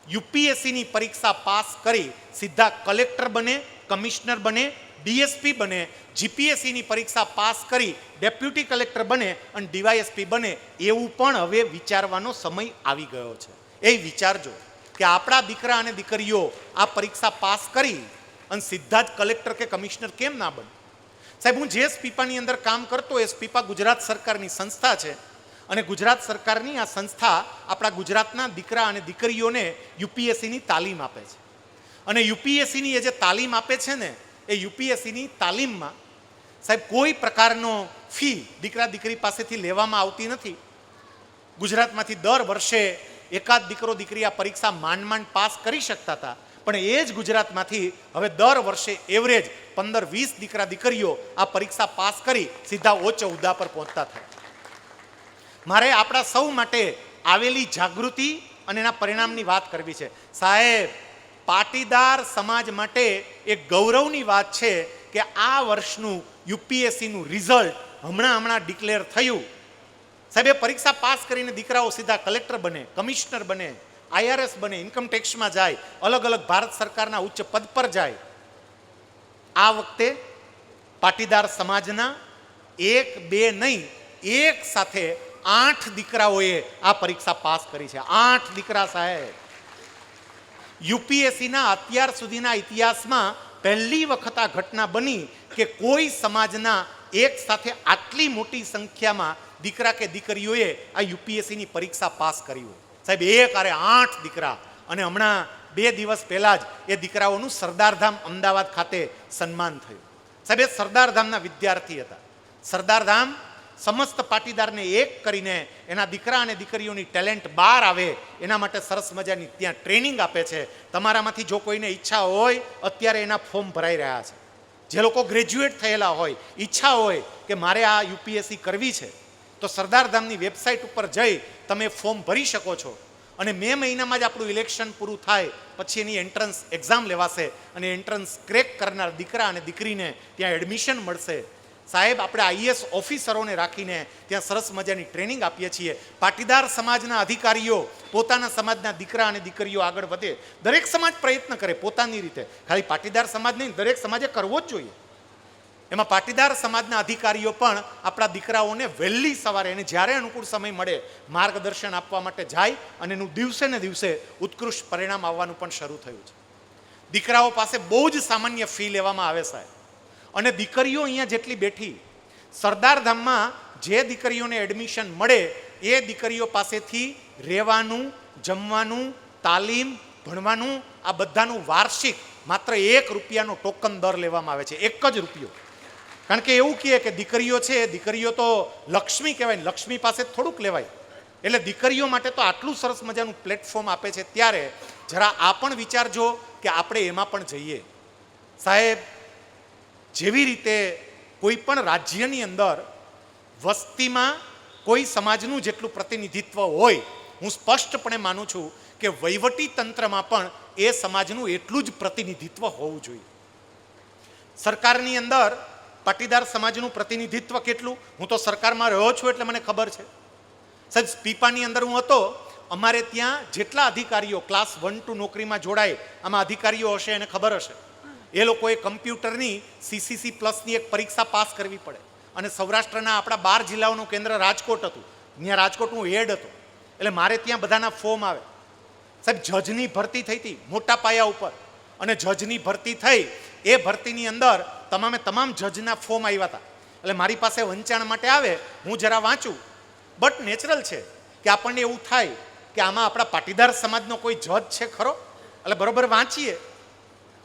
યુપીએસસીની પરીક્ષા પાસ કરી સીધા કલેક્ટર બને, કમિશનર બને, ડીએસપી બને, જીપીએસસીની પરીક્ષા પાસ કરી ડેપ્યુટી કલેક્ટર બને અને ડીવાયએસપી બને, એવું પણ હવે વિચારવાનો સમય આવી ગયો છે. એ વિચારજો કે આપણા દીકરા અને દીકરીઓ આ પરીક્ષા પાસ કરી અને સીધા જ કલેક્ટર કે કમિશનર કેમ ના બને? સાહેબ, હું જે સ્પીપાની અંદર કામ કરતો એ સ્પીપા ગુજરાત સરકારની સંસ્થા છે, અને ગુજરાત સરકારની આ સંસ્થા આપણા ગુજરાતના દીકરા અને દીકરીઓને યુપીએસસીની તાલીમ આપે છે. અને યુપીએસસીની એ જે તાલીમ આપે છે ને એ યુપીએસસીની તાલીમમાં સાહેબ કોઈ પ્રકારનો ફી દીકરા દીકરી પાસેથી લેવામાં આવતી નથી. ગુજરાતમાંથી દર વર્ષે એકાદ દીકરો દીકરી આ પરીક્ષા માંડ પાસ કરી શકતા હતા, પણ એ જ ગુજરાતમાંથી હવે દર વર્ષે એવરેજ 15-20 દીકરા દીકરીઓ આ પરીક્ષા પાસ કરી સીધા ઉચ્ચ હોદ્દા પર પહોંચતા થાય. મારે આપણા સૌ માટે આવેલી જાગૃતિ અને એના પરિણામની વાત કરવી છે. સાહેબ, પાટીદાર સમાજ માટે એક ગૌરવની વાત છે કે આ વર્ષનું યુપીએસસીનું રિઝલ્ટ હમણાં ડિક્લેર થયું. સાહેબ, એ પરીક્ષા પાસ કરીને દીકરાઓ સીધા કલેક્ટર બને, કમિશનર બને, આઈઆરએસ બને, ઇન્કમ ટેક્સમાં જાય, અલગ અલગ ભારત સરકારના ઉચ્ચ પદ પર જાય. આ વખતે પાટીદાર સમાજના 1-2 નહીં, એક સાથે 8 દીકરાઓએ આ પરીક્ષા પાસ કરી છે. 8 દીકરા સાહેબ. યુપીએસસીના અત્યાર સુધીના ઇતિહાસમાં પહેલી વખત આ ઘટના બની કે કોઈ સમાજના એક સાથે આટલી મોટી સંખ્યામાં દીકરા કે દીકરીઓએ આ યુપીએસસીની પરીક્ષા પાસ કરી હોય. સાહેબ, એક આરે 8 દીકરા, અને હમણાં 2 દિવસ પહેલા જ એ દીકરાઓનું સરદારધામ અમદાવાદ ખાતે સન્માન થયું. સાહેબ, એ સરદારધામના વિદ્યાર્થી હતા. સરદારધામ સમસ્ત પાટીદારને એક કરીને એના દીકરા અને દીકરીઓની ટેલેન્ટ બહાર આવે એના માટે સરસ મજાની ત્યાં ટ્રેનિંગ આપે છે. તમારામાંથી જો કોઈને ઈચ્છા હોય, અત્યારે એના ફોર્મ ભરાઈ રહ્યા છે. જે લોકો ગ્રેજ્યુએટ થયેલા હોય, ઈચ્છા હોય કે મારે આ યુપીએસસી કરવી છે, તો સરદારધામની વેબસાઇટ ઉપર જઈ તમે ફોર્મ ભરી શકો છો. અને મે મહિનામાં જ આપણું ઇલેક્શન પૂરું થાય પછી એની એન્ટ્રન્સ એક્ઝામ લેવાશે અને એન્ટ્રન્સ ક્રેક કરનાર દીકરા અને દીકરીને ત્યાં એડમિશન મળશે. સાહેબ, આપણે આઈએએસ ઓફિસરોને રાખીને ત્યાં સરસ મજાની ટ્રેનિંગ આપીએ છીએ. પાટીદાર સમાજના અધિકારીઓ પોતાના સમાજના દીકરા અને દીકરીઓ આગળ વધે. દરેક સમાજ પ્રયત્ન કરે પોતાની રીતે, ખાલી પાટીદાર સમાજ નહીં, દરેક સમાજે કરવો જ જોઈએ. એમાં પાટીદાર સમાજના અધિકારીઓ પણ આપણા દીકરાઓને વહેલી સવારે એને જ્યારે અનુકૂળ સમય મળે માર્ગદર્શન આપવા માટે જાય, અને એનું દિવસે ને દિવસે ઉત્કૃષ્ટ પરિણામ આવવાનું પણ શરૂ થયું છે. દીકરાઓ પાસે બહુ જ સામાન્ય ફી લેવામાં આવે સાહેબ, અને દીકરીઓ અહીંયા જેટલી બેઠી, સરદારધામમાં જે દીકરીઓને એડમિશન મળે એ દીકરીઓ પાસેથી રહેવાનું, જમવાનું, તાલીમ, ભણવાનું આ બધાનું વાર્ષિક માત્ર ₹1 ટોકન દર લેવામાં આવે છે. 1 જ રૂપિયો. કારણ કે એવું કહે કે દીકરીઓ છે, દીકરીઓ તો લક્ષ્મી કહેવાય, લક્ષ્મી પાસે થોડુંક લેવાય. એટલે દીકરીઓ માટે તો આટલું સરસ મજાનું પ્લેટફોર્મ આપે છે. ત્યારે જરા આ પણ વિચારજો કે આપણે એમાં પણ જઈએ. સાહેબ, જેવી રીતે કોઈ પણ રાજ્યની અંદર વસ્તીમાં કોઈ સમાજનું જેટલું પ્રતિનિધિત્વ હોય, હું સ્પષ્ટપણે માનું છું કે વહીવટી તંત્રમાં પણ એ સમાજનું એટલું જ પ્રતિનિધિત્વ હોવું જોઈએ. સરકારની અંદર પાટીદાર સમાજનું પ્રતિનિધિત્વ કેટલું? હું તો સરકારમાં રહ્યો છું એટલે મને ખબર છે. સાહેબ, સ્પીપાની અંદર હું હતો, અમારે ત્યાં જેટલા અધિકારીઓ ક્લાસ 1 to નોકરીમાં જોડાય, આમાં અધિકારીઓ હશે એને ખબર હશે, એ લોકોએ કમ્પ્યુટરની CCC પ્લસની એક પરીક્ષા પાસ કરવી પડે. અને સૌરાષ્ટ્રના આપણા 12 જિલ્લાઓનું કેન્દ્ર રાજકોટ હતું, ત્યાં રાજકોટ હું હેડ હતો, એટલે મારે ત્યાં બધાના ફોર્મ આવે. સાહેબ, જજની ભરતી થઈ હતી મોટા પાયા ઉપર, અને જજની ભરતી થઈ, એ ભરતીની અંદર તમામ જજના ફોર્મ આવ્યા હતા. એટલે મારી પાસે વંચાણ માટે આવે, હું જરા વાંચું. બટ નેચરલ છે કે આપણને એવું થાય કે આમાં આપણા પાટીદાર સમાજનો કોઈ જજ છે ખરો? એટલે બરોબર વાંચીએ.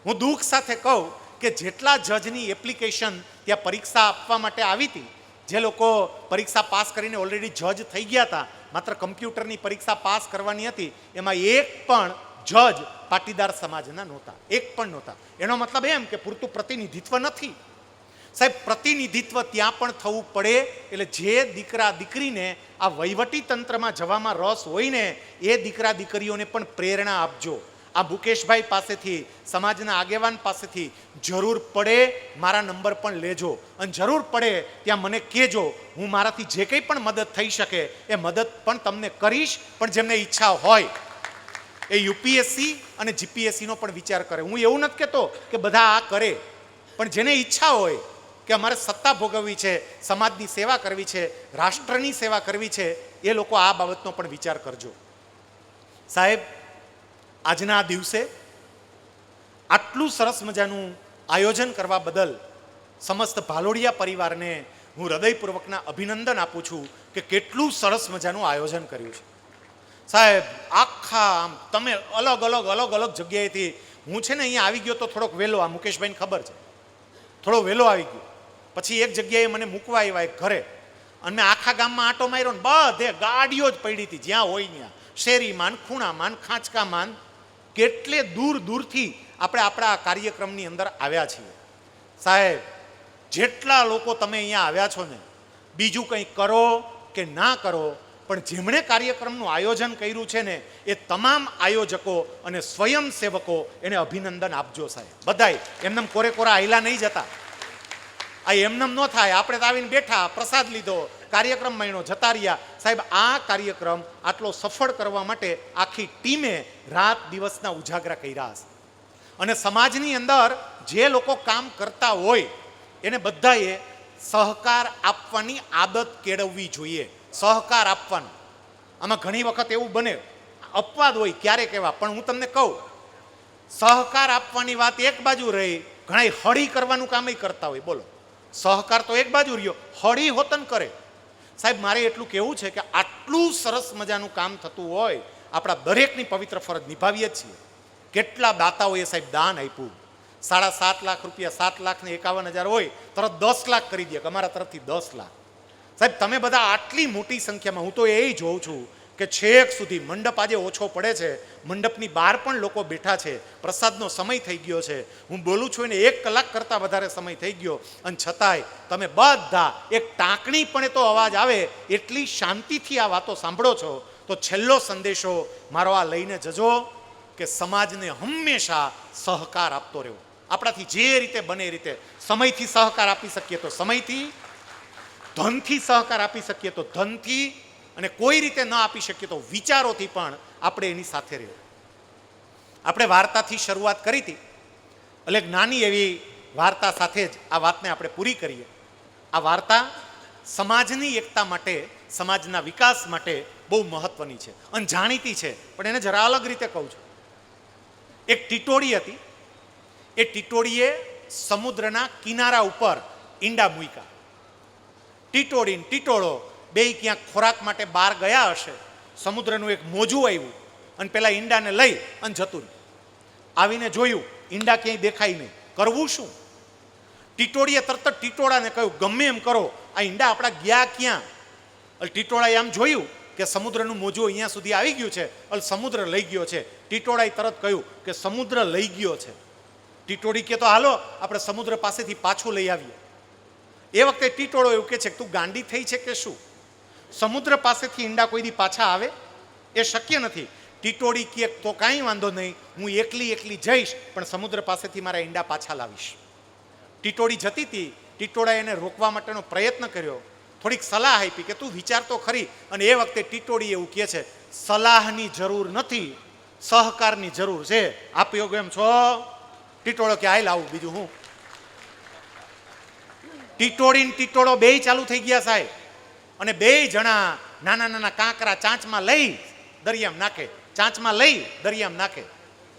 હું દુઃખ સાથે કહું કે જેટલા જજની એપ્લિકેશન ત્યાં પરીક્ષા આપવા માટે આવી હતી, જે લોકો પરીક્ષા પાસ કરીને ઓલરેડી જજ થઈ ગયા હતા, માત્ર કમ્પ્યુટરની પરીક્ષા પાસ કરવાની હતી, એમાં એક પણ જજ પાટીદાર સમાજના નહોતા, એક પણ નહોતા. એનો મતલબ એમ કે પૂરતું પ્રતિનિધિત્વ નથી. સાહેબ, પ્રતિનિધિત્વ ત્યાં પણ થવું પડે. એટલે જે દીકરા દીકરીને આ વહીવટી તંત્રમાં જવામાં રસ હોય ને, એ દીકરા દીકરીઓને પણ પ્રેરણા આપજો. આ મુકેશભાઈ પાસેથી, સમાજના આગેવાન પાસેથી જરૂર પડે મારા નંબર પણ લેજો, અને જરૂર પડે ત્યાં મને કહેજો. હું મારાથી જે કંઈ પણ મદદ થઈ શકે એ મદદ પણ તમને કરીશ. પણ જેમને ઈચ્છા હોય એ યુપીએસસી અને જીપીએસસીનો પણ વિચાર કરે. હું એવું નથી કહેતો કે બધા આ કરે, પણ જેને ઈચ્છા હોય કે અમારે સત્તા ભોગવવી છે, સમાજની સેવા કરવી છે, રાષ્ટ્રની સેવા કરવી છે, એ લોકો આ બાબતનો પણ વિચાર કરજો. સાહેબ, આજના દિવસે આટલું સરસ મજાનું આયોજન કરવા બદલ સમસ્ત ભાલોડિયા પરિવારને હું હૃદયપૂર્વકના અભિનંદન આપું છું કે કેટલું સરસ મજાનું આયોજન કર્યું છે. સાહેબ, આખા આમ તમે અલગ અલગ જગ્યાએથી, હું છે ને અહીંયા આવી ગયો તો થોડોક વહેલો, આ મુકેશભાઈને ખબર છે, થોડો વહેલો આવી ગયો. પછી એક જગ્યાએ મને મૂકવા આવ્યા એક ઘરે, અને મેં આખા ગામમાં આંટો માર્યો ને બધે ગાડીઓ જ પડી હતી, જ્યાં હોય ત્યાં, શેરીમાં, ખૂણામાં, ખાંચકામાં, કેટલે દૂરથી આપણે આપણા કાર્યક્રમની અંદર આવ્યા છીએ. સાહેબ, જેટલા લોકો તમે અહીંયા આવ્યા છો ને, બીજું કંઈ કરો કે ના કરો, પણ જેમણે કાર્યક્રમનું આયોજન કર્યું છે ને, એ તમામ આયોજકો અને સ્વયંસેવકો એને અભિનંદન આપજો સાહેબ. બધાય એમનેમ કોરા આયલા નહીં જતા. આ એમનેમ ન થાય. આપણે તો આવીને બેઠા, પ્રસાદ લીધો, કાર્યક્રમ માણ્યો, જતા રહ્યા. સાહેબ, આ કાર્યક્રમ આટલો સફળ કરવા માટે આખી ટીમે રાત દિવસના ઉજાગરા કર્યા હશે. અને સમાજની અંદર જે લોકો કામ કરતા હોય એને બધાએ સહકાર આપવાની આદત કેળવવી જોઈએ. સહકાર આપવાનું. આમાં ઘણી વખત એવું બને, અપવાદ હોય ક્યારેક એવા, પણ હું તમને કહું, સહકાર આપવાની વાત એક બાજુ રહી, ઘણા હળી કરવાનું કામ કરતા હોય. બોલો, સહકાર તો એક બાજુ રહ્યો, હળી હોતન કરે. સાહેબ, મારે એટલું કહેવું છે કે આટલું સરસ મજાનું કામ થતું હોય, આપણા દરેકની પવિત્ર ફરજ નિભાવીએ છીએ. કેટલા દાતાઓએ સાહેબ દાન આપ્યું. 7.5 લાખ રૂપિયા, 7,51,000 હોય, તરત 10 લાખ કરી દે કે અમારા તરફથી 10 લાખ. સાહેબ, તમે બધા આટલી મોટી સંખ્યામાં, હું તો એ જોઉં છું કે છેક સુધી મંડપ આજે ઓછો પડે છે, મંડપની બહાર પણ લોકો બેઠા છે, પ્રસાદનો સમય થઈ ગયો છે, હું બોલું છું એને 1 કલાક કરતાં વધારે સમય થઈ ગયો, અને છતાંય તમે બધા એક ટાંકણી પણ તો અવાજ આવે એટલી શાંતિથી આ વાતો સાંભળો છો. તો છેલ્લો સંદેશો મારો આ લઈને જજો કે સમાજને હંમેશા સહકાર આપતો રહેવો. આપણાથી જે રીતે બને એ રીતે સમયથી સહકાર આપી શકીએ તો સમયથી, ધનથી સહકાર આપી શકીએ તો ધનથી, અને કોઈ રીતે ન આપી શકીએ તો વિચારોથી પણ આપણે એની સાથે રહેવું. આપણે વાર્તાથી શરૂઆત કરી હતી, એટલે નાની એવી વાર્તા સાથે જ આ વાતને આપણે પૂરી કરીએ. આ વાર્તા સમાજની એકતા માટે, સમાજના વિકાસ માટે બહુ મહત્વની છે અને જાણીતી છે, પણ એને જરા અલગ રીતે કહું છું. એક ટીટોળી હતી. એ ટીટોળીએ સમુદ્રના કિનારા ઉપર ઈંડા મૂક્યા. ટીટોળી ને ટીટોળો બેય ક્યાંક ખોરાક માટે બહાર ગયા હશે. સમુદ્રનું એક મોજું આવ્યું અને પેલા ઈંડાને લઈ અને જતું રહ્યું. આવીને જોયું ઈંડા ક્યાંય દેખાય નહીં. કરવું શું? ટીટોળીએ તરત જ ટીટોળાને કહ્યું, ગમે એમ કરો, આ ઈંડા આપણા ગયા ક્યાં? ટીટોળાએ આમ જોયું કે સમુદ્રનું મોજું અહીંયા સુધી આવી ગયું છે, સમુદ્ર લઈ ગયો છે. ટીટોળાએ તરત કહ્યું કે સમુદ્ર લઈ ગયો છે. ટીટોળી કે તો હાલો આપણે સમુદ્ર પાસેથી પાછું લઈ આવીએ. એ વખતે ટીટોળો એવું કહે છે કે તું ગાંડી થઈ છે કે શું? સમુદ્ર પાસેથી ઈંડા કોઈ દી પાછા આવે? એ શક્ય નથી. ટીટોળી કહે તો કાંઈ વાંધો નહીં, હું એકલી જઈશ, પણ સમુદ્ર પાસેથી મારા ઈંડા પાછા લાવીશ. ટીટોળી જતી હતી. ટીટોળાએ એને રોકવા માટેનો પ્રયત્ન કર્યો, થોડીક સલાહ આપી કે તું વિચાર તો ખરી. અને એ વખતે ટીટોળી એવું કહે છે, સલાહની જરૂર નથી, સહકારની જરૂર છે. આપ્યો એમ છો? ટીટોળો કે હાલ આવું, બીજું હું. ટીટોળી ને ટીટોળો બેય ચાલુ થઈ ગયા સાહેબ, અને બેય જણા નાના નાના કાંકરા ચાંચમાં લઈ દરિયામાં નાખે, ચાંચમાં લઈ દરિયામાં નાખે.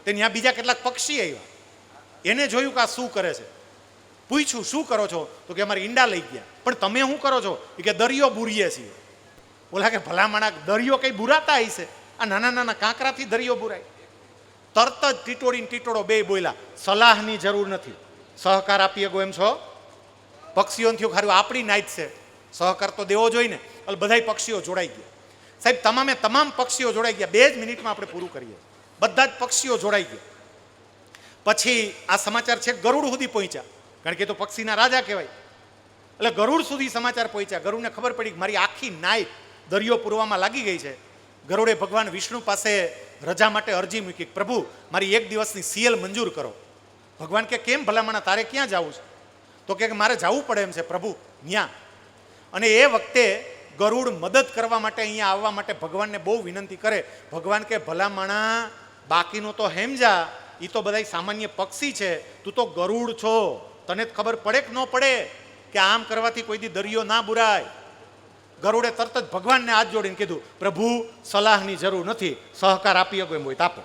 તે ત્યાં બીજા કેટલાક પક્ષી આવ્યા. એને જોયું કે આ શું કરે છે. પૂછ્યું, શું કરો છો? તો કે અમારે ઈંડા લઈ ગયા. પણ તમે શું કરો છો? એ કે દરિયો બુરીએ છીએ. બોલા કે ભલામણા દરિયો કઈ બુરાતા હશે? આ નાના નાના કાંકરાથી દરિયો બુરાય? તરત જ ટીટોળી ને ટીટોળો બે બોલ્યા, સલાહની જરૂર નથી, સહકાર આપીએ ગો એમ છો? પક્ષીઓને થયું ખારું આપણી નાઈટ છે, સહકાર તો દેવો જોઈએ ને. એટલે બધા પક્ષીઓ જોડાઈ ગયા સાહેબ, તમામ પક્ષીઓ જોડાઈ ગયા. 2 જ મિનિટમાં આપણે પૂરું કરીએ. બધા જ પક્ષીઓ જોડાઈ ગયા. પછી આ સમાચાર છે ગરુડ સુધી પહોંચ્યા, કારણ કે તો પક્ષીના રાજા કહેવાય. એટલે ગરુડ સુધી સમાચાર પહોંચ્યા. ગરુડને ખબર પડી કે મારી આખી નાઈટ દરિયો પૂરવામાં લાગી ગઈ છે. ગરુડે ભગવાન વિષ્ણુ પાસે રજા માટે અરજી મૂકી, પ્રભુ મારી 1 દિવસની સિયલ મંજૂર કરો. ભગવાન કે કેમ ભલામણા, તારે ક્યાં જવું છે? તો કે મારે જવું પડે એમ છે પ્રભુ ન્યા. અને એ વખતે ગરુડ મદદ કરવા માટે અહીંયા આવવા માટે ભગવાનને બહુ વિનંતી કરે. ભગવાન કે ભલામણા બાકીનું તો હેમજા, એ તો બધા સામાન્ય પક્ષી છે, તું તો ગરુડ છો, તને જ ખબર પડે કે ન પડે કે આમ કરવાથી કોઈ દી દરિયો ના બુરાય. ગરુડે તરત જ ભગવાનને હાથ જોડીને કીધું, પ્રભુ સલાહની જરૂર નથી, સહકાર આપી શકો એમ હોય તો આપો.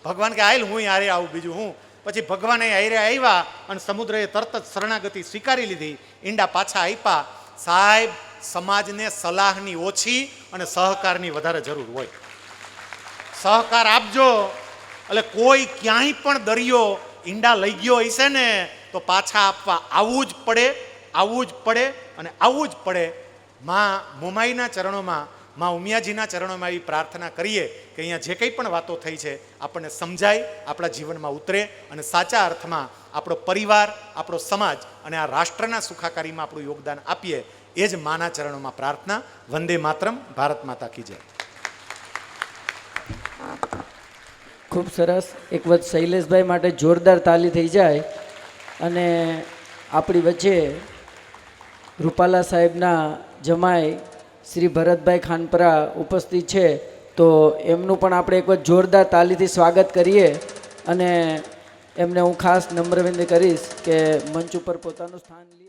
ભગવાન કે આયલ હું હારે આવું, બીજું હું. પછી ભગવાન હારે આવ્યા અને સમુદ્રએ તરત જ શરણાગતિ સ્વીકારી લીધી. ઈંડા પાછા આપ્યા. સાહેબ, સમાજને સલાહની ઓછી અને સહકારની વધારે જરૂર હોય. સહકાર આપજો એટલે કોઈ ક્યાંય પણ દરિયો ઈંડા લઈ ગયો હશે ને તો પાછા આપવા આવવું જ પડે, આવવું જ પડે અને આવવું જ પડે. માં મોમાઈના ચરણોમાં, માં ઉમિયાજીના ચરણોમાં એવી પ્રાર્થના કરીએ કે અહીંયા જે કંઈ પણ વાતો થઈ છે આપણને સમજાય, આપણા જીવનમાં ઉતરે અને સાચા અર્થમાં આપણો પરિવાર, આપણો સમાજ અને આ રાષ્ટ્રના સુખાકારીમાં આપણું યોગદાન આપીએ. એ જ માના ચરણોમાં પ્રાર્થના. વંદે માતરમ. ભારત માતા કી જય. ખૂબ સરસ. એક વખત શૈલેષભાઈ માટે જોરદાર તાલી થઈ જાય. અને આપણી વચ્ચે રૂપાલા સાહેબના જમાઈ શ્રી ભરતભાઈ ખાનપરા ઉપસ્થિત છે, તો એમનું પણ આપણે એક વખત જોરદાર તાલીથી સ્વાગત કરીએ. અને એમને હું ખાસ નમ્ર વિનંતી કરીશ કે મંચ ઉપર પોતાનું સ્થાન લે.